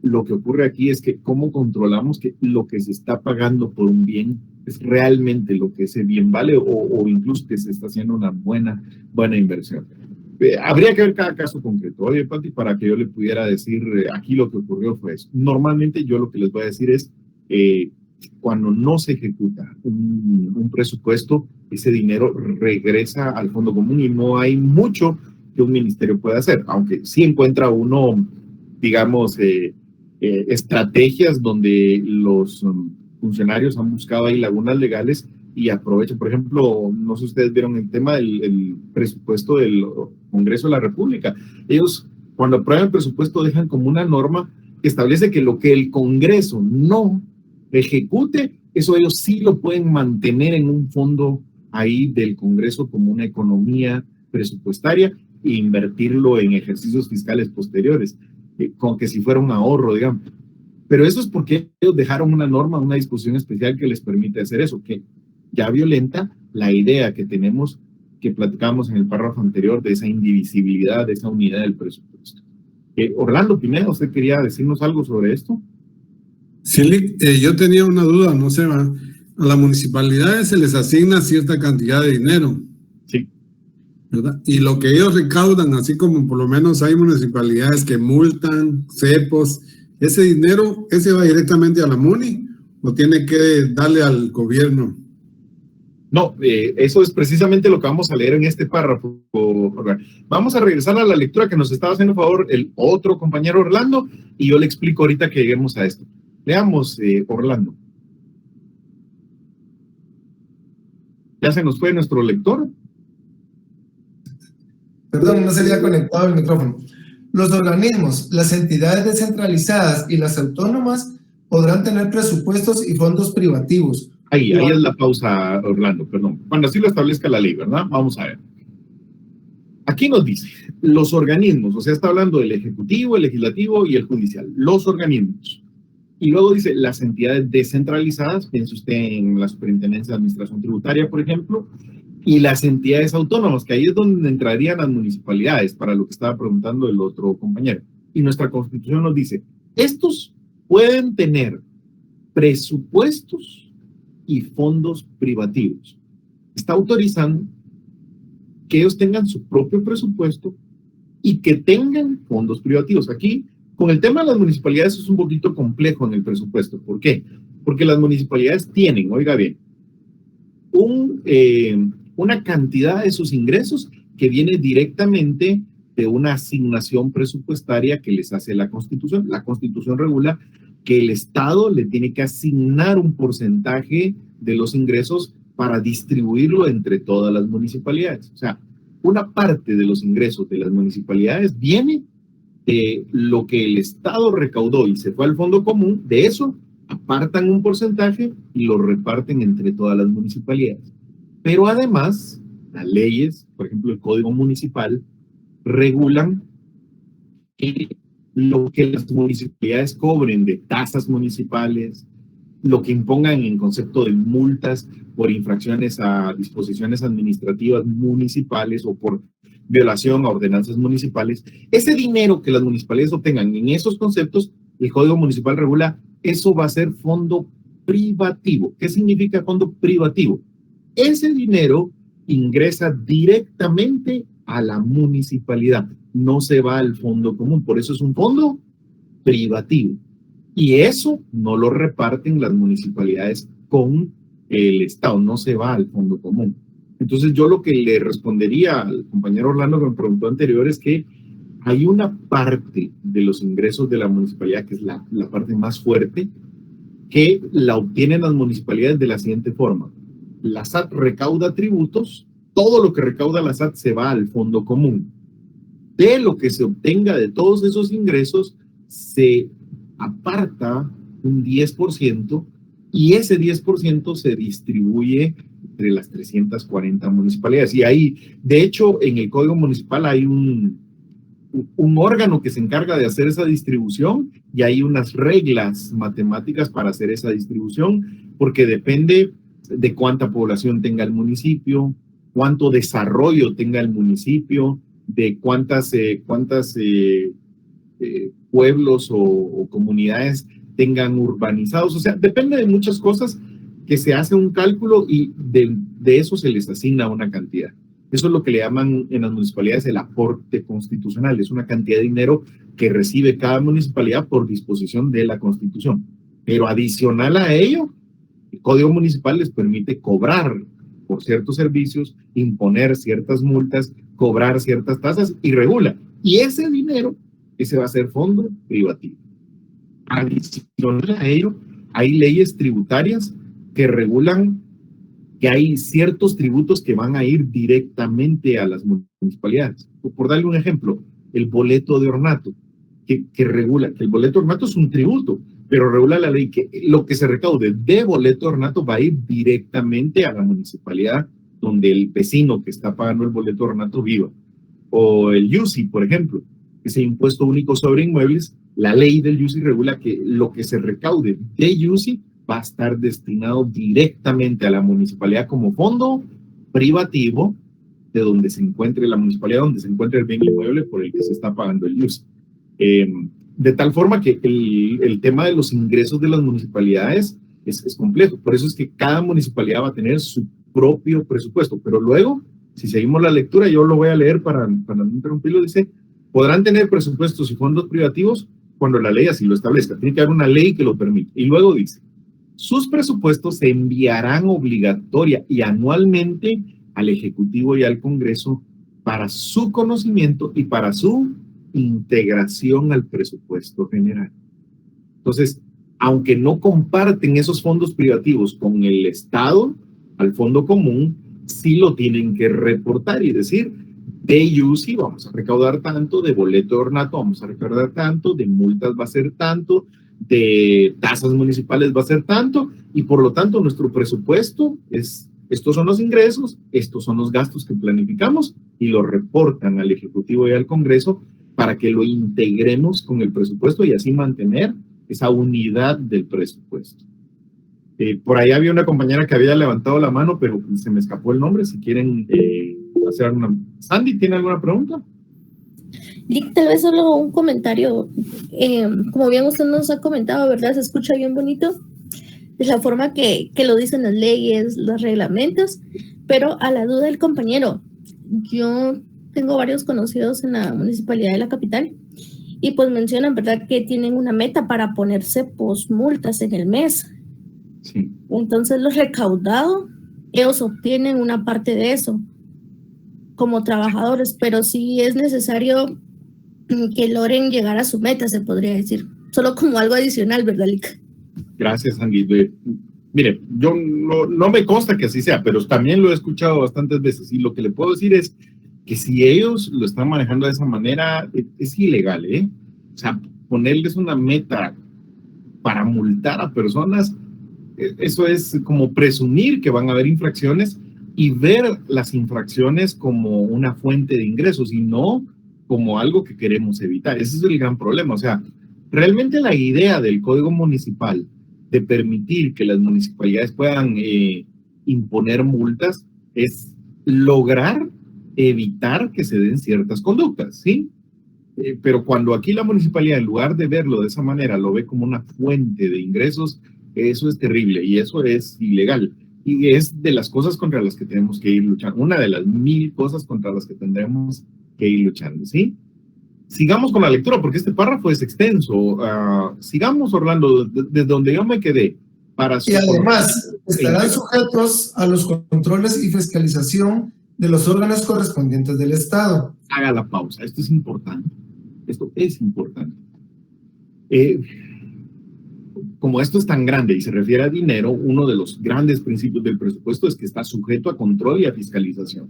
lo que ocurre aquí es que cómo controlamos que lo que se está pagando por un bien es realmente lo que ese bien vale, o incluso que se está haciendo una buena inversión. Habría que ver cada caso concreto. Oye, Pati, para que yo le pudiera decir, aquí lo que ocurrió fue eso. Normalmente yo lo que les voy a decir es, cuando no se ejecuta un presupuesto, ese dinero regresa al fondo común y no hay mucho que un ministerio pueda hacer, aunque sí encuentra uno, digamos, estrategias donde los funcionarios han buscado ahí lagunas legales y aprovechan. Por ejemplo, no sé si ustedes vieron el tema del presupuesto del Congreso de la República. Ellos, cuando aprueban el presupuesto, dejan como una norma que establece que lo que el Congreso no ejecute, eso ellos sí lo pueden mantener en un fondo ahí del Congreso como una economía presupuestaria e invertirlo en ejercicios fiscales posteriores, como que si fuera un ahorro, digamos. Pero eso es porque ellos dejaron una norma, una disposición especial que les permite hacer eso, que ya violenta la idea que tenemos, que platicábamos en el párrafo anterior, de esa indivisibilidad, de esa unidad del presupuesto. Orlando Pineda, ¿usted quería decirnos algo sobre esto? Sí, yo tenía una duda, no sé, a las municipalidades se les asigna cierta cantidad de dinero. Sí. ¿Verdad? Y lo que ellos recaudan, así como por lo menos hay municipalidades que multan, cepos, ese dinero, ¿ese va directamente a la MUNI o tiene que darle al gobierno? No, eso es precisamente lo que vamos a leer en este párrafo. Vamos a regresar a la lectura que nos estaba haciendo favor el otro compañero Orlando y yo le explico ahorita que lleguemos a esto. Leamos, Orlando. ¿Ya se nos fue nuestro lector? Perdón, no se había conectado el micrófono. Los organismos, las entidades descentralizadas y las autónomas podrán tener presupuestos y fondos privativos. Ahí es la pausa, Orlando, perdón. Cuando así lo establezca la ley, ¿verdad? Vamos a ver. Aquí nos dice, los organismos, o sea, está hablando del Ejecutivo, el Legislativo y el Judicial, los organismos. Y luego dice, las entidades descentralizadas, piense usted en la Superintendencia de Administración Tributaria, por ejemplo, y las entidades autónomas, que ahí es donde entrarían las municipalidades, para lo que estaba preguntando el otro compañero. Y nuestra Constitución nos dice, estos pueden tener presupuestos y fondos privativos. Está autorizando que ellos tengan su propio presupuesto y que tengan fondos privativos. Aquí, con el tema de las municipalidades es un poquito complejo en el presupuesto. ¿Por qué? Porque las municipalidades tienen, oiga bien, una cantidad de sus ingresos que viene directamente de una asignación presupuestaria que les hace la Constitución. La Constitución regula que el Estado le tiene que asignar un porcentaje de los ingresos para distribuirlo entre todas las municipalidades. O sea, una parte de los ingresos de las municipalidades viene de lo que el Estado recaudó y se fue al fondo común. De eso apartan un porcentaje y lo reparten entre todas las municipalidades. Pero además, las leyes, por ejemplo, el Código Municipal, regulan que lo que las municipalidades cobren de tasas municipales, lo que impongan en concepto de multas por infracciones a disposiciones administrativas municipales o por violación a ordenanzas municipales, ese dinero que las municipalidades obtengan en esos conceptos, el Código Municipal regula, eso va a ser fondo privativo. ¿Qué significa fondo privativo? Ese dinero ingresa directamente a la municipalidad, no se va al fondo común, por eso es un fondo privativo. Y eso no lo reparten las municipalidades con el Estado, no se va al fondo común. Entonces yo lo que le respondería al compañero Orlando que me preguntó anterior es que hay una parte de los ingresos de la municipalidad, que es la parte más fuerte, que la obtienen las municipalidades de la siguiente forma. La SAT recauda tributos, todo lo que recauda la SAT se va al fondo común. De lo que se obtenga de todos esos ingresos, se aparta un 10% y ese 10% se distribuye entre las 340 municipalidades. Y ahí, de hecho, en el Código Municipal hay un órgano que se encarga de hacer esa distribución y hay unas reglas matemáticas para hacer esa distribución, porque depende de cuánta población tenga el municipio, cuánto desarrollo tenga el municipio, de cuántas pueblos o comunidades tengan urbanizados. O sea, depende de muchas cosas que se hace un cálculo y de eso se les asigna una cantidad. Eso es lo que le llaman en las municipalidades el aporte constitucional. Es una cantidad de dinero que recibe cada municipalidad por disposición de la Constitución. Pero adicional a ello, el Código Municipal les permite cobrar por ciertos servicios, imponer ciertas multas, cobrar ciertas tasas y regula. Y ese dinero, ese va a ser fondo privativo. Adicional a ello, hay leyes tributarias que regulan que hay ciertos tributos que van a ir directamente a las municipalidades. Por darle un ejemplo, el boleto de ornato, que regula, que el boleto de ornato es un tributo, pero regula la ley que lo que se recaude de boleto de ornato va a ir directamente a la municipalidad donde el vecino que está pagando el boleto de ornato viva. O el IUSI, por ejemplo, que es el impuesto único sobre inmuebles, la ley del IUSI regula que lo que se recaude de IUSI va a estar destinado directamente a la municipalidad como fondo privativo de donde se encuentre la municipalidad, donde se encuentre el bien inmueble por el que se está pagando el IUSI. De tal forma que el tema de los ingresos de las municipalidades es complejo. Por eso es que cada municipalidad va a tener su propio presupuesto. Pero luego, si seguimos la lectura, yo lo voy a leer para no interrumpirlo, dice, podrán tener presupuestos y fondos privativos cuando la ley así lo establezca. Tiene que haber una ley que lo permita. Y luego dice, sus presupuestos se enviarán obligatoria y anualmente al Ejecutivo y al Congreso para su conocimiento y para su integración al presupuesto general. Entonces, aunque no comparten esos fondos privativos con el Estado, al fondo común, sí lo tienen que reportar y decir, de UCI vamos a recaudar tanto, de boleto de ornato vamos a recaudar tanto, de multas va a ser tanto, de tasas municipales va a ser tanto, y por lo tanto nuestro presupuesto es, estos son los ingresos, estos son los gastos que planificamos, y lo reportan al Ejecutivo y al Congreso para que lo integremos con el presupuesto y así mantener esa unidad del presupuesto. Por ahí había una compañera que había levantado la mano, pero se me escapó el nombre. Si quieren hacer una... Sandy, ¿tiene alguna pregunta? Lick, tal vez solo un comentario. Como bien usted nos ha comentado, ¿verdad? Se escucha bien bonito. Es la forma que lo dicen las leyes, los reglamentos, pero a la duda del compañero, yo tengo varios conocidos en la municipalidad de la capital y pues mencionan, ¿verdad?, que tienen una meta para ponerse multas en el mes. Sí. Entonces los recaudados, ellos obtienen una parte de eso como trabajadores, pero sí es necesario que logren llegar a su meta, se podría decir, solo como algo adicional, ¿verdad, Lick? Gracias, Andy. Mire, yo no me consta que así sea, pero también lo he escuchado bastantes veces y lo que le puedo decir es que si ellos lo están manejando de esa manera, es ilegal, ¿eh? O sea, ponerles una meta para multar a personas, eso es como presumir que van a haber infracciones y ver las infracciones como una fuente de ingresos y no como algo que queremos evitar. Ese es el gran problema. O sea, realmente la idea del Código Municipal de permitir que las municipalidades puedan imponer multas es lograr evitar que se den ciertas conductas, ¿sí? Pero cuando aquí la municipalidad, en lugar de verlo de esa manera, lo ve como una fuente de ingresos, eso es terrible y eso es ilegal. Y es de las cosas contra las que tenemos que ir luchando, una de las 1000 cosas contra las que tendremos que ir luchando, ¿sí? Sigamos con la lectura, porque este párrafo es extenso. Sigamos, Orlando, desde donde yo me quedé. Y además, estarán sujetos a los controles y fiscalización de los órganos correspondientes del Estado. Haga la pausa, esto es importante. Esto es importante. Como esto es tan grande y se refiere a dinero, uno de los grandes principios del presupuesto es que está sujeto a control y a fiscalización.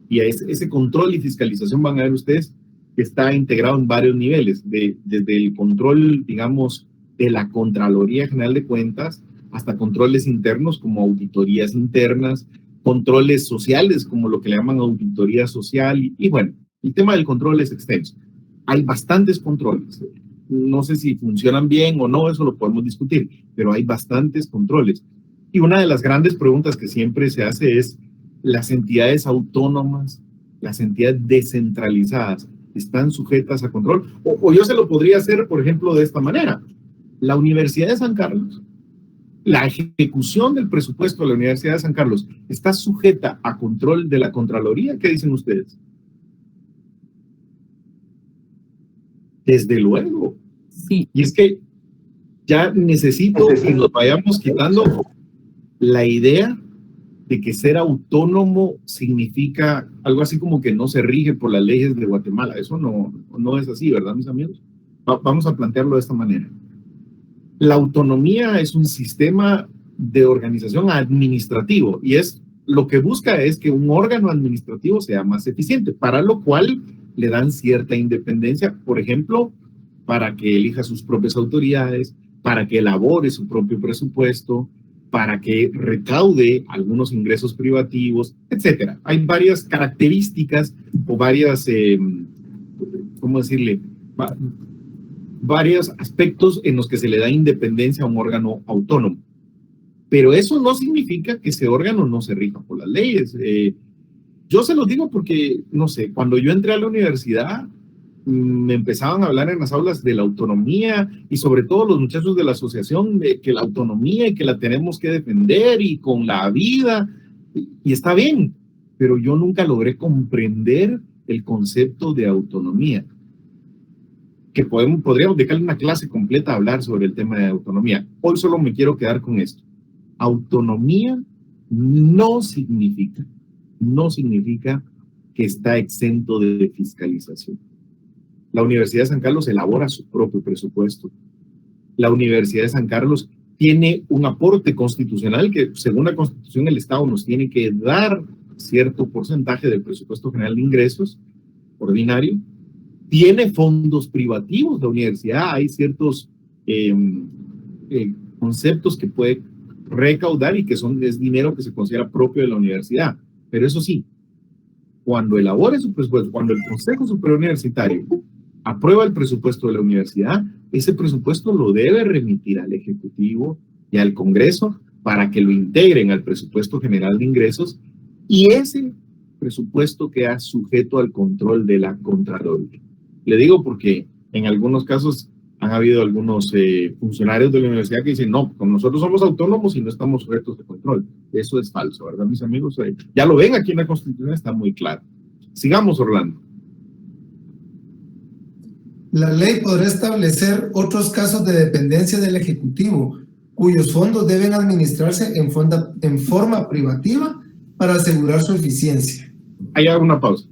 Y a ese control y fiscalización van a ver ustedes que está integrado en varios niveles, desde el control, digamos, de la Contraloría General de Cuentas, hasta controles internos como auditorías internas, controles sociales como lo que le llaman auditoría social, y bueno, el tema del control es extenso. Hay bastantes controles. No sé si funcionan bien o no, eso lo podemos discutir, pero hay bastantes controles. Y una de las grandes preguntas que siempre se hace es, ¿las entidades autónomas, las entidades descentralizadas, están sujetas a control? O yo se lo podría hacer, por ejemplo, de esta manera. La Universidad de San Carlos, la ejecución del presupuesto de la Universidad de San Carlos, ¿está sujeta a control de la Contraloría? ¿Qué dicen ustedes? Desde luego. Sí. Y es que ya necesito que nos vayamos quitando la idea de que ser autónomo significa algo así como que no se rige por las leyes de Guatemala. Eso no es así, ¿verdad, mis amigos? Vamos a plantearlo de esta manera. La autonomía es un sistema de organización administrativo y lo que busca es que un órgano administrativo sea más eficiente, para lo cual le dan cierta independencia, por ejemplo, para que elija sus propias autoridades, para que elabore su propio presupuesto, para que recaude algunos ingresos privativos, etcétera. Hay varias características o varias, ¿cómo decirle? Varios aspectos en los que se le da independencia a un órgano autónomo. Pero eso no significa que ese órgano no se rija por las leyes. Yo se los digo porque, no sé, cuando yo entré a la universidad, me empezaban a hablar en las aulas de la autonomía y sobre todo los muchachos de la asociación de que la autonomía y que la tenemos que defender y con la vida, y está bien, pero yo nunca logré comprender el concepto de autonomía, que podríamos dedicarle una clase completa a hablar sobre el tema de autonomía. Hoy solo me quiero quedar con esto. Autonomía no significa que está exento de fiscalización. La Universidad de San Carlos elabora su propio presupuesto. La Universidad de San Carlos tiene un aporte constitucional que, según la Constitución, el Estado nos tiene que dar cierto porcentaje del presupuesto general de ingresos ordinario. Tiene fondos privativos la universidad, hay ciertos conceptos que puede recaudar y que es dinero que se considera propio de la universidad. Pero eso sí, cuando elabore su presupuesto, cuando el Consejo Superior Universitario aprueba el presupuesto de la universidad, ese presupuesto lo debe remitir al Ejecutivo y al Congreso para que lo integren al presupuesto general de ingresos, y ese presupuesto queda sujeto al control de la Contraloría. Le digo porque en algunos casos han habido algunos funcionarios de la universidad que dicen, no, nosotros somos autónomos y no estamos sujetos de control. Eso es falso, ¿verdad, mis amigos? Ya lo ven aquí en la Constitución, está muy claro. Sigamos, Orlando. La ley podrá establecer otros casos de dependencia del Ejecutivo, cuyos fondos deben administrarse en forma privativa para asegurar su eficiencia. Ahí hago una pausa.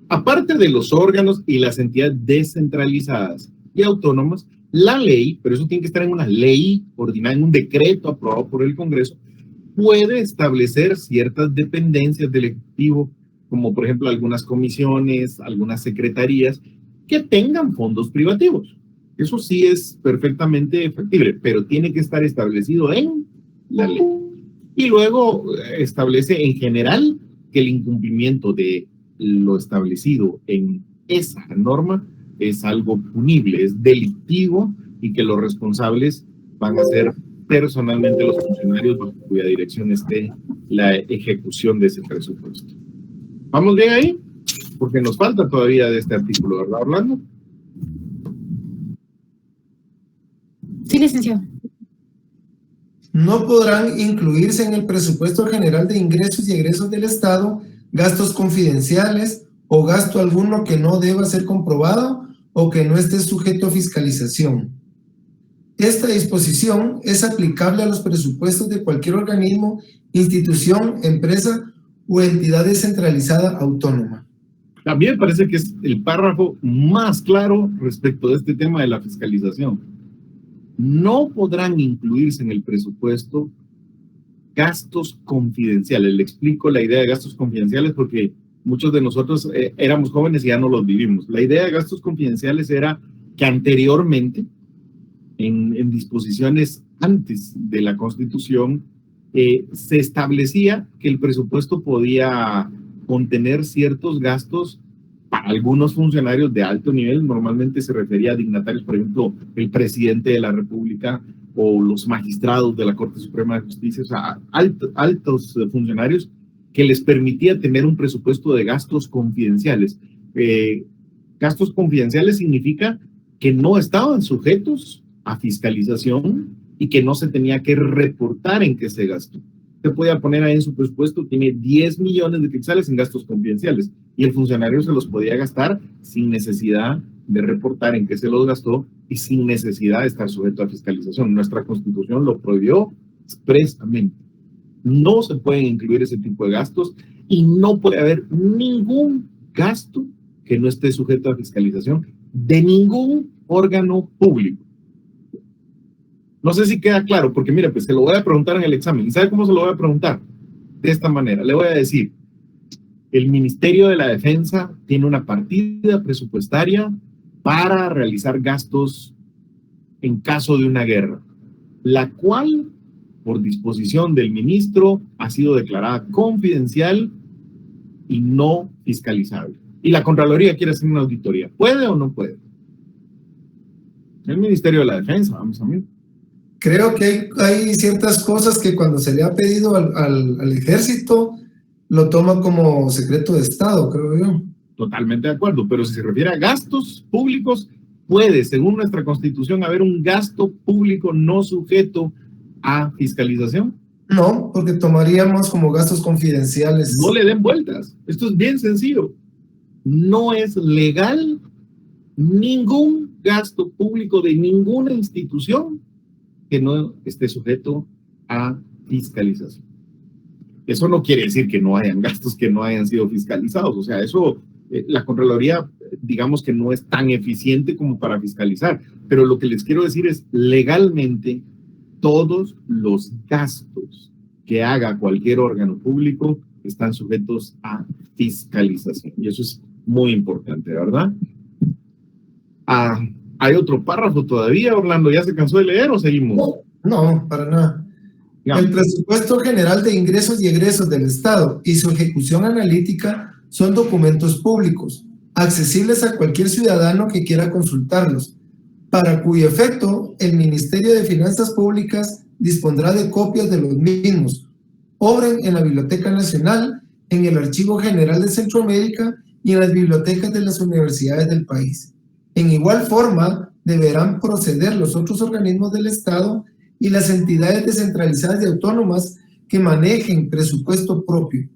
Aparte de los órganos y las entidades descentralizadas y autónomas, la ley, pero eso tiene que estar en una ley ordinaria, en un decreto aprobado por el Congreso, puede establecer ciertas dependencias del Ejecutivo, como por ejemplo algunas comisiones, algunas secretarías, que tengan fondos privativos. Eso sí es perfectamente factible, pero tiene que estar establecido en la ley. Y luego establece en general que el incumplimiento de lo establecido en esa norma es algo punible, es delictivo, y que los responsables van a ser personalmente los funcionarios bajo cuya dirección esté la ejecución de ese presupuesto. ¿Vamos bien ahí? Porque nos falta todavía de este artículo, ¿verdad, Orlando? Sí, licenciado. No podrán incluirse en el presupuesto general de ingresos y egresos del Estado gastos confidenciales o gasto alguno que no deba ser comprobado o que no esté sujeto a fiscalización. Esta disposición es aplicable a los presupuestos de cualquier organismo, institución, empresa o entidad descentralizada autónoma. A mí me parece que es el párrafo más claro respecto de este tema de la fiscalización. No podrán incluirse en el presupuesto gastos confidenciales. Le explico la idea de gastos confidenciales porque muchos de nosotros éramos jóvenes y ya no los vivimos. La idea de gastos confidenciales era que anteriormente, en disposiciones antes de la Constitución, se establecía que el presupuesto podía contener ciertos gastos para algunos funcionarios de alto nivel. Normalmente se refería a dignatarios, por ejemplo, el presidente de la República o los magistrados de la Corte Suprema de Justicia, o sea, altos funcionarios, que les permitía tener un presupuesto de gastos confidenciales. Gastos confidenciales significa que no estaban sujetos a fiscalización y que no se tenía que reportar en qué se gastó. Usted podía poner ahí en su presupuesto, tiene 10 millones de quetzales en gastos confidenciales, y el funcionario se los podía gastar sin necesidad de reportar en qué se los gastó y sin necesidad de estar sujeto a fiscalización. Nuestra Constitución lo prohibió expresamente. No se pueden incluir ese tipo de gastos y no puede haber ningún gasto que no esté sujeto a fiscalización de ningún órgano público. No sé si queda claro, porque mire, pues se lo voy a preguntar en el examen. ¿Y sabe cómo se lo voy a preguntar? De esta manera, le voy a decir, el Ministerio de la Defensa tiene una partida presupuestaria para realizar gastos en caso de una guerra, la cual, por disposición del ministro, ha sido declarada confidencial y no fiscalizable. Y la Contraloría quiere hacer una auditoría. ¿Puede o no puede? El Ministerio de la Defensa, vamos a ver. Creo que hay ciertas cosas que cuando se le ha pedido al ejército, lo toma como secreto de Estado, creo yo. Totalmente de acuerdo, pero si se refiere a gastos públicos, puede, según nuestra Constitución, haber un gasto público no sujeto a fiscalización. No, porque tomaríamos como gastos confidenciales. No le den vueltas. Esto es bien sencillo. No es legal ningún gasto público de ninguna institución que no esté sujeto a fiscalización. Eso no quiere decir que no hayan gastos que no hayan sido fiscalizados. O sea, eso, la Contraloría, digamos que no es tan eficiente como para fiscalizar. Pero lo que les quiero decir es, legalmente, todos los gastos que haga cualquier órgano público están sujetos a fiscalización. Y eso es muy importante, ¿verdad? Hay otro párrafo todavía, Orlando. ¿Ya se cansó de leer o seguimos? No, para nada. El presupuesto general de ingresos y egresos del Estado y su ejecución analítica son documentos públicos, accesibles a cualquier ciudadano que quiera consultarlos, para cuyo efecto el Ministerio de Finanzas Públicas dispondrá de copias de los mismos, obren en la Biblioteca Nacional, en el Archivo General de Centroamérica y en las bibliotecas de las universidades del país. En igual forma, deberán proceder los otros organismos del Estado y las entidades descentralizadas y autónomas que manejen presupuesto propio.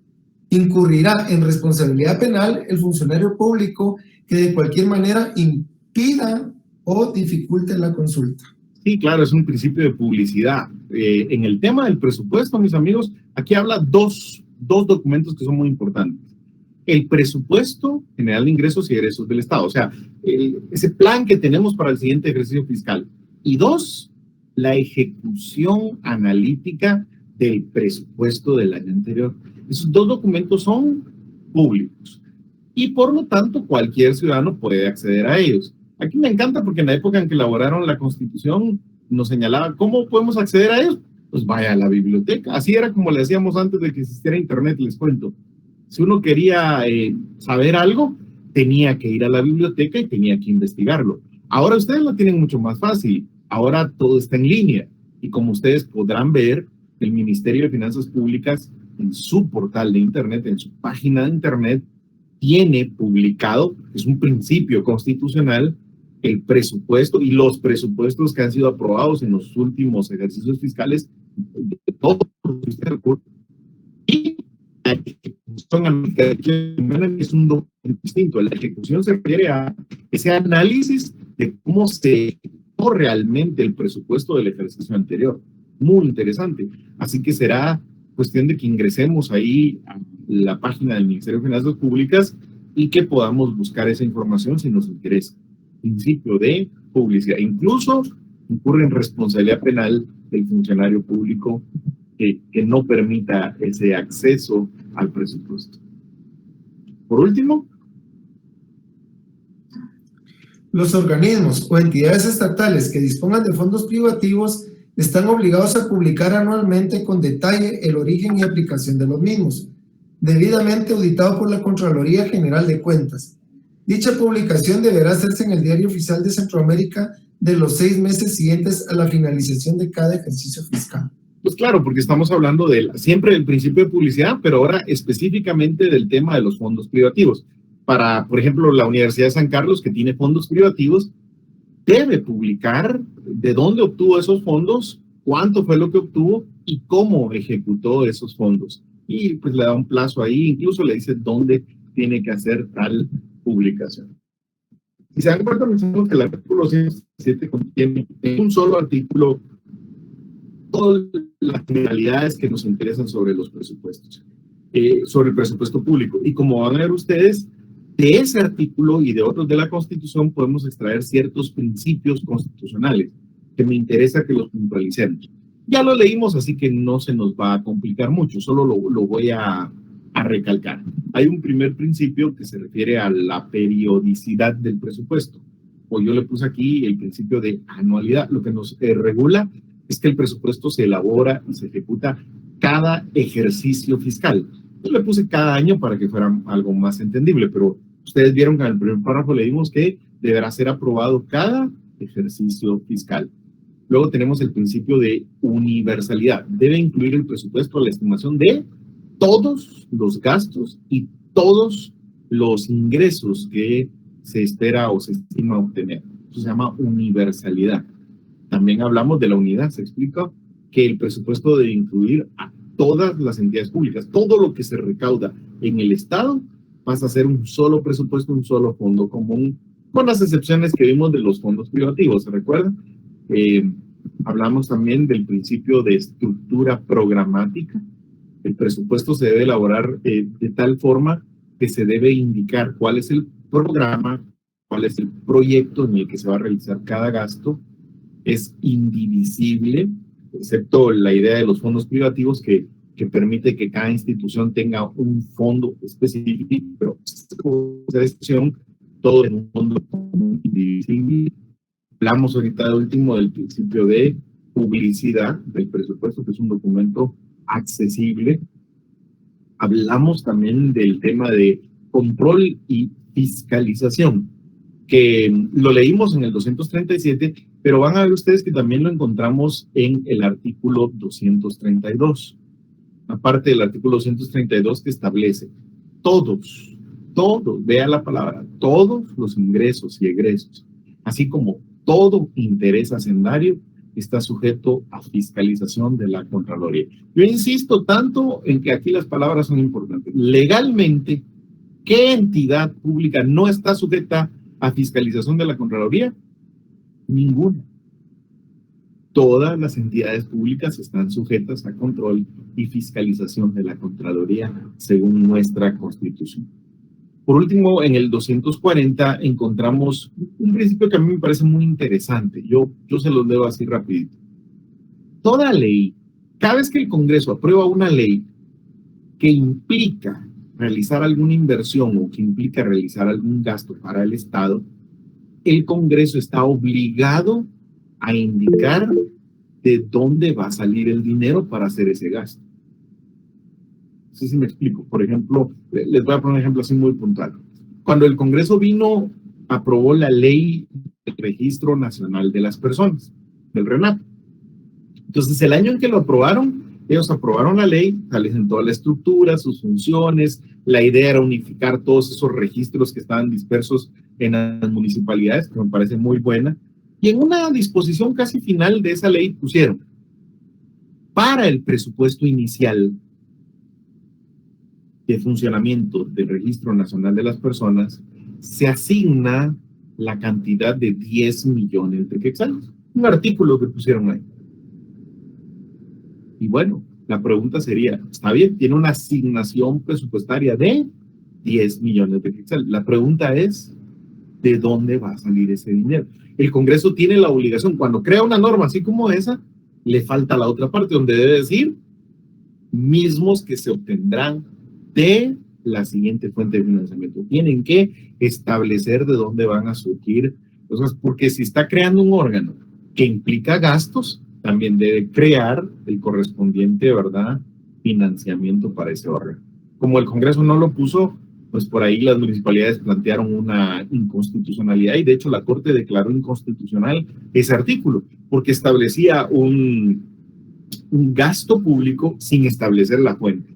Incurrirá en responsabilidad penal el funcionario público que de cualquier manera impida o dificulte la consulta. Sí, claro, es un principio de publicidad. En el tema del presupuesto, mis amigos, aquí habla dos documentos que son muy importantes. El presupuesto general de ingresos y egresos del Estado, o sea, ese plan que tenemos para el siguiente ejercicio fiscal. Y dos, la ejecución analítica del presupuesto del año anterior. Esos dos documentos son públicos y por lo tanto cualquier ciudadano puede acceder a ellos. Aquí me encanta porque en la época en que elaboraron la Constitución nos señalaba cómo podemos acceder a ellos. Pues vaya a la biblioteca. Así era como le hacíamos antes de que existiera internet, les cuento. Si uno quería saber algo, tenía que ir a la biblioteca y tenía que investigarlo. Ahora ustedes lo tienen mucho más fácil. Ahora todo está en línea. Y como ustedes podrán ver, el Ministerio de Finanzas Públicas en su portal de internet, en su página de internet, tiene publicado, es un principio constitucional, el presupuesto y los presupuestos que han sido aprobados en los últimos ejercicios fiscales de todos los recursos. Y la ejecución es un documento distinto. La ejecución se refiere a ese análisis de cómo se ejecutó realmente el presupuesto del ejercicio anterior. Muy interesante. Así que será cuestión de que ingresemos ahí a la página del Ministerio de Finanzas Públicas y que podamos buscar esa información si nos interesa. Principio de publicidad. Incluso incurre en responsabilidad penal del funcionario público que no permita ese acceso al presupuesto. Por último, los organismos o entidades estatales que dispongan de fondos privativos están obligados a publicar anualmente con detalle el origen y aplicación de los mismos, debidamente auditado por la Contraloría General de Cuentas. Dicha publicación deberá hacerse en el Diario Oficial de Centroamérica de los 6 meses siguientes a la finalización de cada ejercicio fiscal. Pues claro, porque estamos hablando siempre del principio de publicidad, pero ahora específicamente del tema de los fondos privativos. Para, por ejemplo, la Universidad de San Carlos, que tiene fondos privativos, debe publicar de dónde obtuvo esos fondos, cuánto fue lo que obtuvo y cómo ejecutó esos fondos. Y pues le da un plazo ahí, incluso le dice dónde tiene que hacer tal publicación. Si se dan cuenta, mencionamos que el artículo 107 contiene en un solo artículo todas las finalidades que nos interesan sobre los presupuestos, sobre el presupuesto público. Y como van a ver ustedes, de ese artículo y de otros de la Constitución podemos extraer ciertos principios constitucionales que me interesa que los puntualicemos. Ya lo leímos, así que no se nos va a complicar mucho, solo lo voy a recalcar. Hay un primer principio que se refiere a la periodicidad del presupuesto, o yo le puse aquí el principio de anualidad. Lo que nos regula es que el presupuesto se elabora y se ejecuta cada ejercicio fiscal. Yo le puse cada año para que fuera algo más entendible, pero ustedes vieron que en el primer párrafo leímos que deberá ser aprobado cada ejercicio fiscal. Luego tenemos el principio de universalidad. Debe incluir el presupuesto la estimación de todos los gastos y todos los ingresos que se espera o se estima obtener. Eso se llama universalidad. También hablamos de la unidad. Se explica que el presupuesto debe incluir a todas las entidades públicas. Todo lo que se recauda en el Estado pasa a ser un solo presupuesto, un solo fondo común, con las excepciones que vimos de los fondos privativos. ¿Se recuerdan? Hablamos también del principio de estructura programática. El presupuesto se debe elaborar de tal forma que se debe indicar cuál es el programa, cuál es el proyecto en el que se va a realizar cada gasto. Es indivisible, excepto la idea de los fondos privativos que permite que cada institución tenga un fondo específico, pero esa decisión, todo en un fondo indivisible. Hablamos ahorita de último del principio de publicidad del presupuesto, que es un documento accesible. Hablamos también del tema de control y fiscalización, que lo leímos en el 237, pero van a ver ustedes que también lo encontramos en el artículo 232. Aparte del artículo 232 que establece todos, vea la palabra, todos los ingresos y egresos, así como todo interés hacendario, está sujeto a fiscalización de la Contraloría. Yo insisto tanto en que aquí las palabras son importantes. Legalmente, ¿qué entidad pública no está sujeta a fiscalización de la Contraloría? Ninguna. Todas las entidades públicas están sujetas a control y fiscalización de la Contraloría según nuestra Constitución. Por último, en el 240 encontramos un principio que a mí me parece muy interesante. Yo se los leo así rapidito. Toda ley, cada vez que el Congreso aprueba una ley que implica realizar alguna inversión o que implica realizar algún gasto para el Estado, el Congreso está obligado a indicar de dónde va a salir el dinero para hacer ese gasto. No sé si me explico. Por ejemplo, les voy a poner un ejemplo así muy puntual. Cuando el Congreso aprobó la ley del Registro Nacional de las Personas, del RENAP. Entonces, el año en que lo aprobaron, ellos aprobaron la ley, establecen toda la estructura, sus funciones. La idea era unificar todos esos registros que estaban dispersos en las municipalidades, que me parece muy buena. Y en una disposición casi final de esa ley pusieron, para el presupuesto inicial de funcionamiento del Registro Nacional de las Personas, se asigna la cantidad de 10 millones de quetzales. Un artículo que pusieron ahí. Y bueno, la pregunta sería, está bien, tiene una asignación presupuestaria de 10 millones de quetzales. La pregunta es, ¿de dónde va a salir ese dinero? El Congreso tiene la obligación, cuando crea una norma así como esa, le falta la otra parte, donde debe decir, mismos que se obtendrán de la siguiente fuente de financiamiento. Tienen que establecer de dónde van a surgir cosas, porque si está creando un órgano que implica gastos, también debe crear el correspondiente, ¿verdad?, financiamiento para ese órgano. Como el Congreso no lo puso, pues por ahí las municipalidades plantearon una inconstitucionalidad y de hecho la Corte declaró inconstitucional ese artículo, porque establecía un gasto público sin establecer la fuente.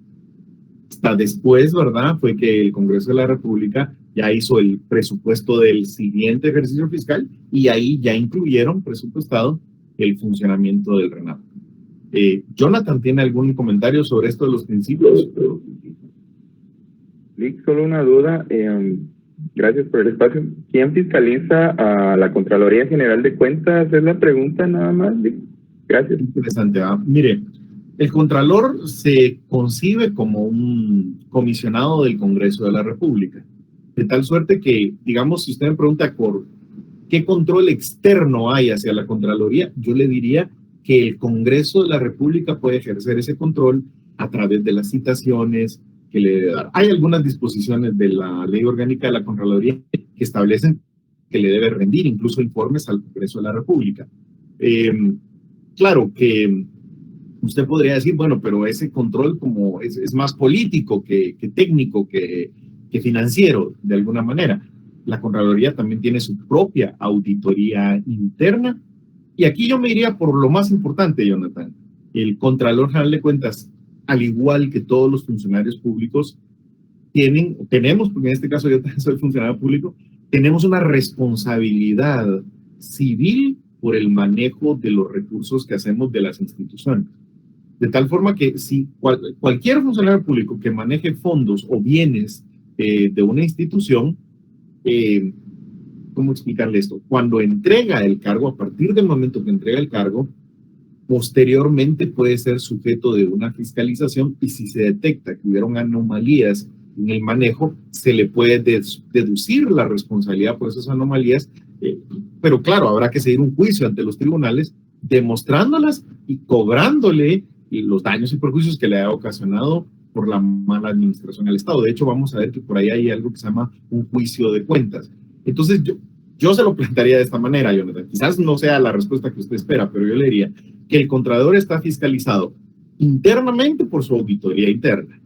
Hasta después, ¿verdad?, fue que el Congreso de la República ya hizo el presupuesto del siguiente ejercicio fiscal y ahí ya incluyeron presupuestado el funcionamiento del RENAP. Jonathan, ¿tiene algún comentario sobre esto de los principios? Lick, solo una duda. Gracias por el espacio. ¿Quién fiscaliza a la Contraloría General de Cuentas? Es la pregunta nada más, Lick. Gracias. Interesante. Mire, el Contralor se concibe como un comisionado del Congreso de la República, de tal suerte que, digamos, si usted me pregunta por qué control externo hay hacia la Contraloría, yo le diría que el Congreso de la República puede ejercer ese control a través de las citaciones que le debe dar. Hay algunas disposiciones de la Ley Orgánica de la Contraloría que establecen que le debe rendir incluso informes al Congreso de la República. Claro que usted podría decir, bueno, pero ese control como es más político que técnico, que financiero, de alguna manera. La Contraloría también tiene su propia auditoría interna. Y aquí yo me iría por lo más importante, Jonathan. El Contralor General de Cuentas, al igual que todos los funcionarios públicos, tenemos, porque en este caso yo también soy funcionario público, tenemos una responsabilidad civil por el manejo de los recursos que hacemos de las instituciones. De tal forma que si cualquier funcionario público que maneje fondos o bienes de una institución, ¿cómo explicarle esto? Cuando entrega el cargo, a partir del momento que entrega el cargo, posteriormente puede ser sujeto de una fiscalización y si se detecta que hubieron anomalías en el manejo, se le puede deducir la responsabilidad por esas anomalías, pero claro, habrá que seguir un juicio ante los tribunales demostrándolas y cobrándole los daños y perjuicios que le ha ocasionado por la mala administración al Estado. De hecho, vamos a ver que por ahí hay algo que se llama un juicio de cuentas. Entonces, yo se lo plantearía de esta manera, Jonathan. Quizás no sea la respuesta que usted espera, pero yo le diría que el Contralor está fiscalizado internamente por su auditoría interna.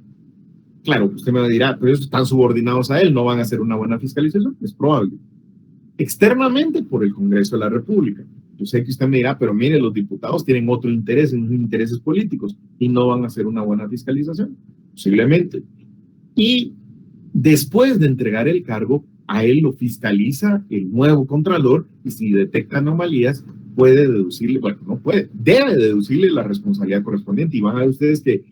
Claro, usted me dirá, pero ellos están subordinados a él, no van a hacer una buena fiscalización. Es probable. Externamente por el Congreso de la República. Yo sé que usted me dirá, pero mire, los diputados tienen otro interés, intereses políticos, y no van a hacer una buena fiscalización. Posiblemente. Y después de entregar el cargo, a él lo fiscaliza el nuevo Contralor, y si detecta anomalías, puede deducirle, bueno, no puede, debe deducirle la responsabilidad correspondiente. Y van a ver ustedes que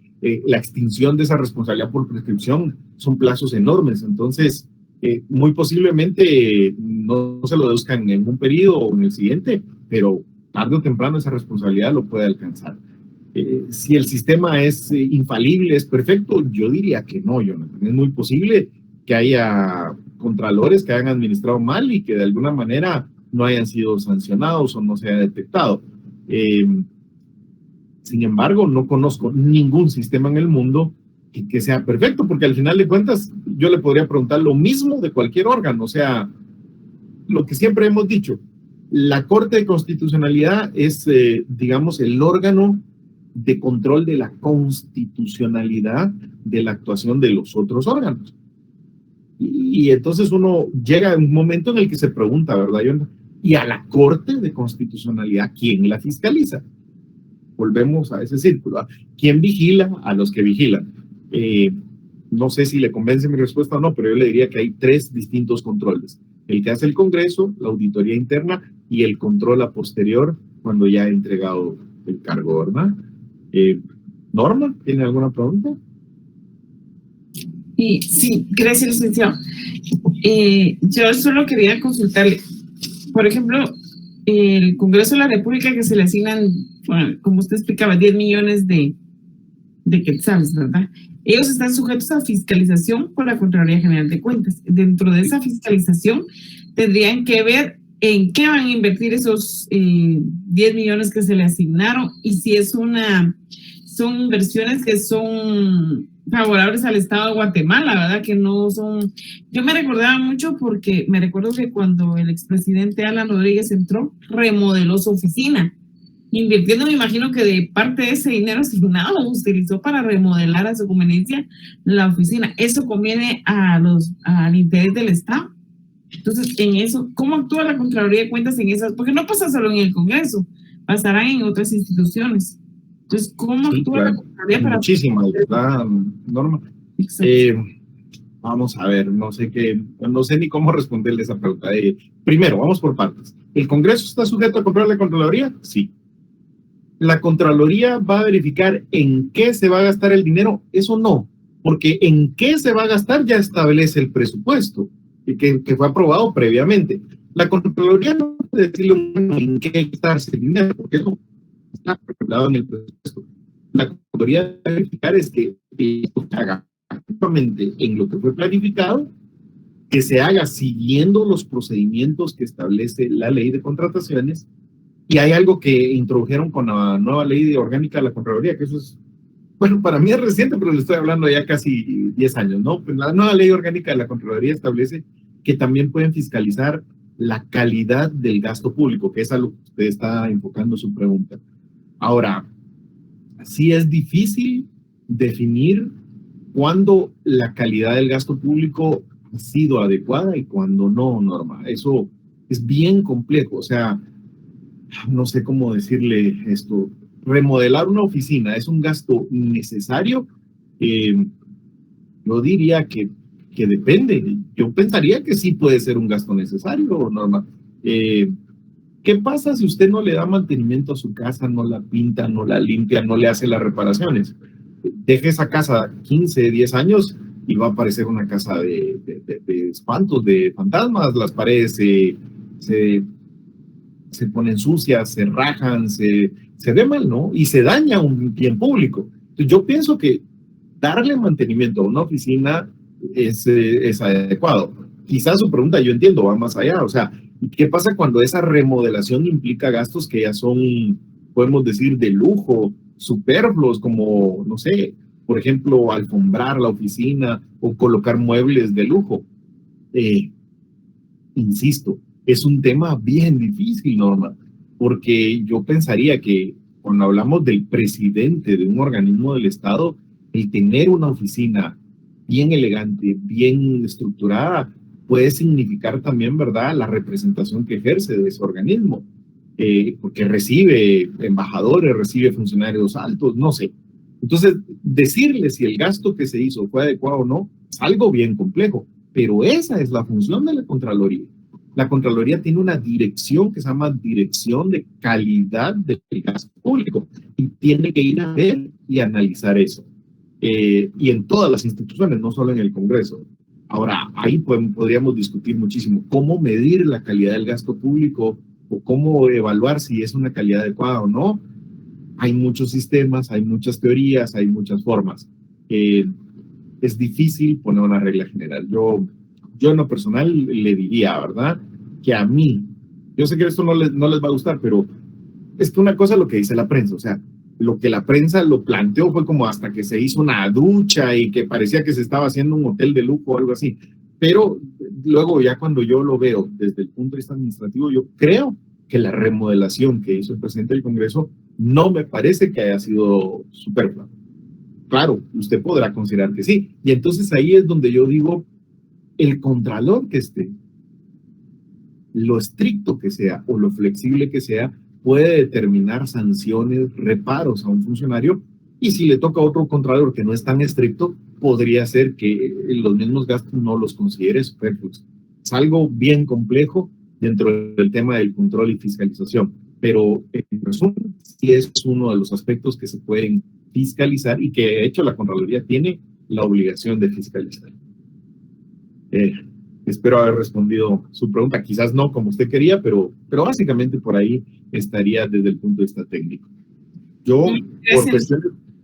la extinción de esa responsabilidad por prescripción son plazos enormes. Entonces, muy posiblemente no se lo deduzcan en un periodo o en el siguiente, pero tarde o temprano esa responsabilidad lo puede alcanzar. Si el sistema es infalible, es perfecto, yo diría que no, Jonathan. Es muy posible que haya contralores que hayan administrado mal y que de alguna manera no hayan sido sancionados o no se haya detectado. Sin embargo, no conozco ningún sistema en el mundo que sea perfecto, porque al final de cuentas yo le podría preguntar lo mismo de cualquier órgano. O sea, lo que siempre hemos dicho, la Corte de Constitucionalidad es, digamos, el órgano de control de la constitucionalidad de la actuación de los otros órganos. Y entonces uno llega a un momento en el que se pregunta, ¿verdad, Jonathan? Y a la Corte de Constitucionalidad, ¿quién la fiscaliza? Volvemos a ese círculo. ¿Quién vigila a los que vigilan? No sé si le convence mi respuesta o no, pero yo le diría que hay 3 distintos controles. El que hace el Congreso, la auditoría interna y el control a posterior cuando ya ha entregado el cargo, ¿verdad? Norma, ¿tiene alguna pregunta? Sí, gracias, licenciado. Yo solo quería consultarle, por ejemplo, el Congreso de la República que se le asignan, bueno, como usted explicaba, 10 millones de quetzales, ¿verdad? Ellos están sujetos a fiscalización por la Contraloría General de Cuentas. Dentro de esa fiscalización tendrían que ver en qué van a invertir esos 10 millones que se le asignaron y si son inversiones que son favorables al Estado de Guatemala, ¿verdad? Que no son... Yo me recordaba mucho porque me recuerdo que cuando el expresidente Alan Rodríguez entró, remodeló su oficina, invirtiendo, me imagino que de parte de ese dinero asignado lo utilizó para remodelar a su conveniencia la oficina. Eso conviene al interés del Estado. Entonces, en eso, ¿cómo actúa la Contraloría de Cuentas en esas? Porque no pasa solo en el Congreso, pasarán en otras instituciones. Entonces, ¿cómo actúa la Contraloría para... Muchísimas, ¿verdad, Norma? Vamos a ver, no sé ni cómo responderle esa pregunta. Primero, vamos por partes. ¿El Congreso está sujeto a control de la Contraloría? Sí. ¿La Contraloría va a verificar en qué se va a gastar el dinero? Eso no, porque en qué se va a gastar ya establece el presupuesto, que fue aprobado previamente. La Contraloría no puede decirle en qué gastarse el dinero, porque eso está regulado en el presupuesto. La Contraloría debe verificar es que esto se haga activamente en lo que fue planificado, que se haga siguiendo los procedimientos que establece la ley de contrataciones. Y hay algo que introdujeron con la nueva ley orgánica de la Contraloría, que eso es, bueno, para mí es reciente, pero le estoy hablando ya casi 10 años, ¿no? Pues la nueva ley orgánica de la Contraloría establece que también pueden fiscalizar la calidad del gasto público, que es a lo que usted está enfocando su pregunta. Ahora, sí es difícil definir cuándo la calidad del gasto público ha sido adecuada y cuándo no, Norma. Eso es bien complejo, o sea, no sé cómo decirle esto. Remodelar una oficina es un gasto necesario. Yo diría que que depende. Yo pensaría que sí puede ser un gasto necesario, Norma. ¿Qué pasa si usted no le da mantenimiento a su casa, no la pinta, no la limpia, no le hace las reparaciones? Deje esa casa 15, 10 años y va a aparecer una casa de espantos, de fantasmas. Las paredes se ponen sucias, se rajan, se ve mal, ¿no? Y se daña un bien público. Entonces, yo pienso que darle mantenimiento a una oficina es adecuado. Quizás su pregunta, yo entiendo, va más allá. O sea, ¿qué pasa cuando esa remodelación implica gastos que ya son, podemos decir, de lujo, superfluos, como, no sé, por ejemplo, alfombrar la oficina o colocar muebles de lujo? Insisto, es un tema bien difícil, Norma, porque yo pensaría que cuando hablamos del presidente de un organismo del Estado, el tener una oficina bien elegante, bien estructurada, puede significar también, ¿verdad?, la representación que ejerce de ese organismo, porque recibe embajadores, recibe funcionarios altos, no sé. Entonces, decirle si el gasto que se hizo fue adecuado o no, es algo bien complejo, pero esa es la función de la Contraloría. La Contraloría tiene una dirección que se llama Dirección de Calidad del Gasto Público y tiene que ir a ver y analizar eso. Y en todas las instituciones, no solo en el Congreso. Ahora, ahí podríamos discutir muchísimo cómo medir la calidad del gasto público o cómo evaluar si es una calidad adecuada o no. Hay muchos sistemas, hay muchas teorías, hay muchas formas. Es difícil poner una regla general. Yo en lo personal le diría, ¿verdad?, que a mí, yo sé que esto no les va a gustar, pero es que una cosa es lo que dice la prensa, o sea, lo que la prensa lo planteó fue como hasta que se hizo una ducha y que parecía que se estaba haciendo un hotel de lujo o algo así. Pero luego ya cuando yo lo veo desde el punto de vista administrativo, yo creo que la remodelación que hizo el presidente del Congreso no me parece que haya sido superflua. Claro, usted podrá considerar que sí. Y entonces ahí es donde yo digo, el contralor que esté, lo estricto que sea o lo flexible que sea, puede determinar sanciones, reparos a un funcionario, y si le toca a otro contralor que no es tan estricto, podría ser que los mismos gastos no los considere superfluos. Es algo bien complejo dentro del tema del control y fiscalización, pero en resumen, sí es uno de los aspectos que se pueden fiscalizar y que de hecho la Contraloría tiene la obligación de fiscalizar. Espero haber respondido su pregunta, quizás no como usted quería, pero básicamente por ahí estaría desde el punto de vista técnico. Yo,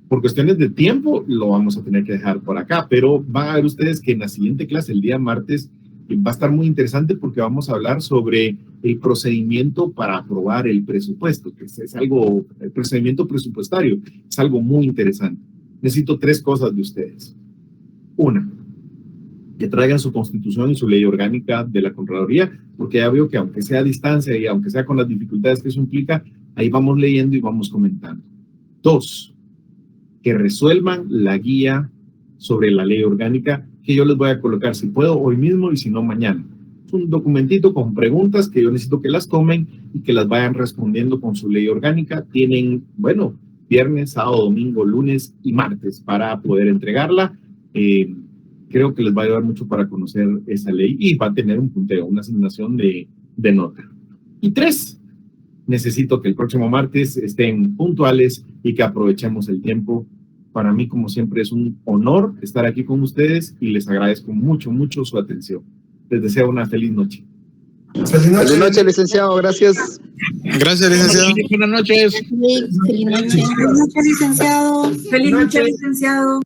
por cuestiones de tiempo, lo vamos a tener que dejar por acá, pero van a ver ustedes que en la siguiente clase, el día martes, va a estar muy interesante porque vamos a hablar sobre el procedimiento para aprobar el presupuesto, que es algo, el procedimiento presupuestario, es algo muy interesante. Necesito 3 cosas de ustedes. Una, que traigan su constitución y su ley orgánica de la Contraloría, porque ya veo que aunque sea a distancia y aunque sea con las dificultades que eso implica, ahí vamos leyendo y vamos comentando. 2, que resuelvan la guía sobre la ley orgánica que yo les voy a colocar, si puedo hoy mismo y si no mañana. Es un documentito con preguntas que yo necesito que las tomen y que las vayan respondiendo con su ley orgánica. Tienen, bueno, viernes, sábado, domingo, lunes y martes para poder entregarla. Creo que les va a ayudar mucho para conocer esa ley y va a tener un punteo, una asignación de nota. Y 3, necesito que el próximo martes estén puntuales y que aprovechemos el tiempo. Para mí, como siempre, es un honor estar aquí con ustedes y les agradezco mucho, mucho su atención. Les deseo una feliz noche. Feliz noche, licenciado. Gracias. Gracias, licenciado. Buenas noches. Feliz noche, licenciado. Feliz noche, licenciado.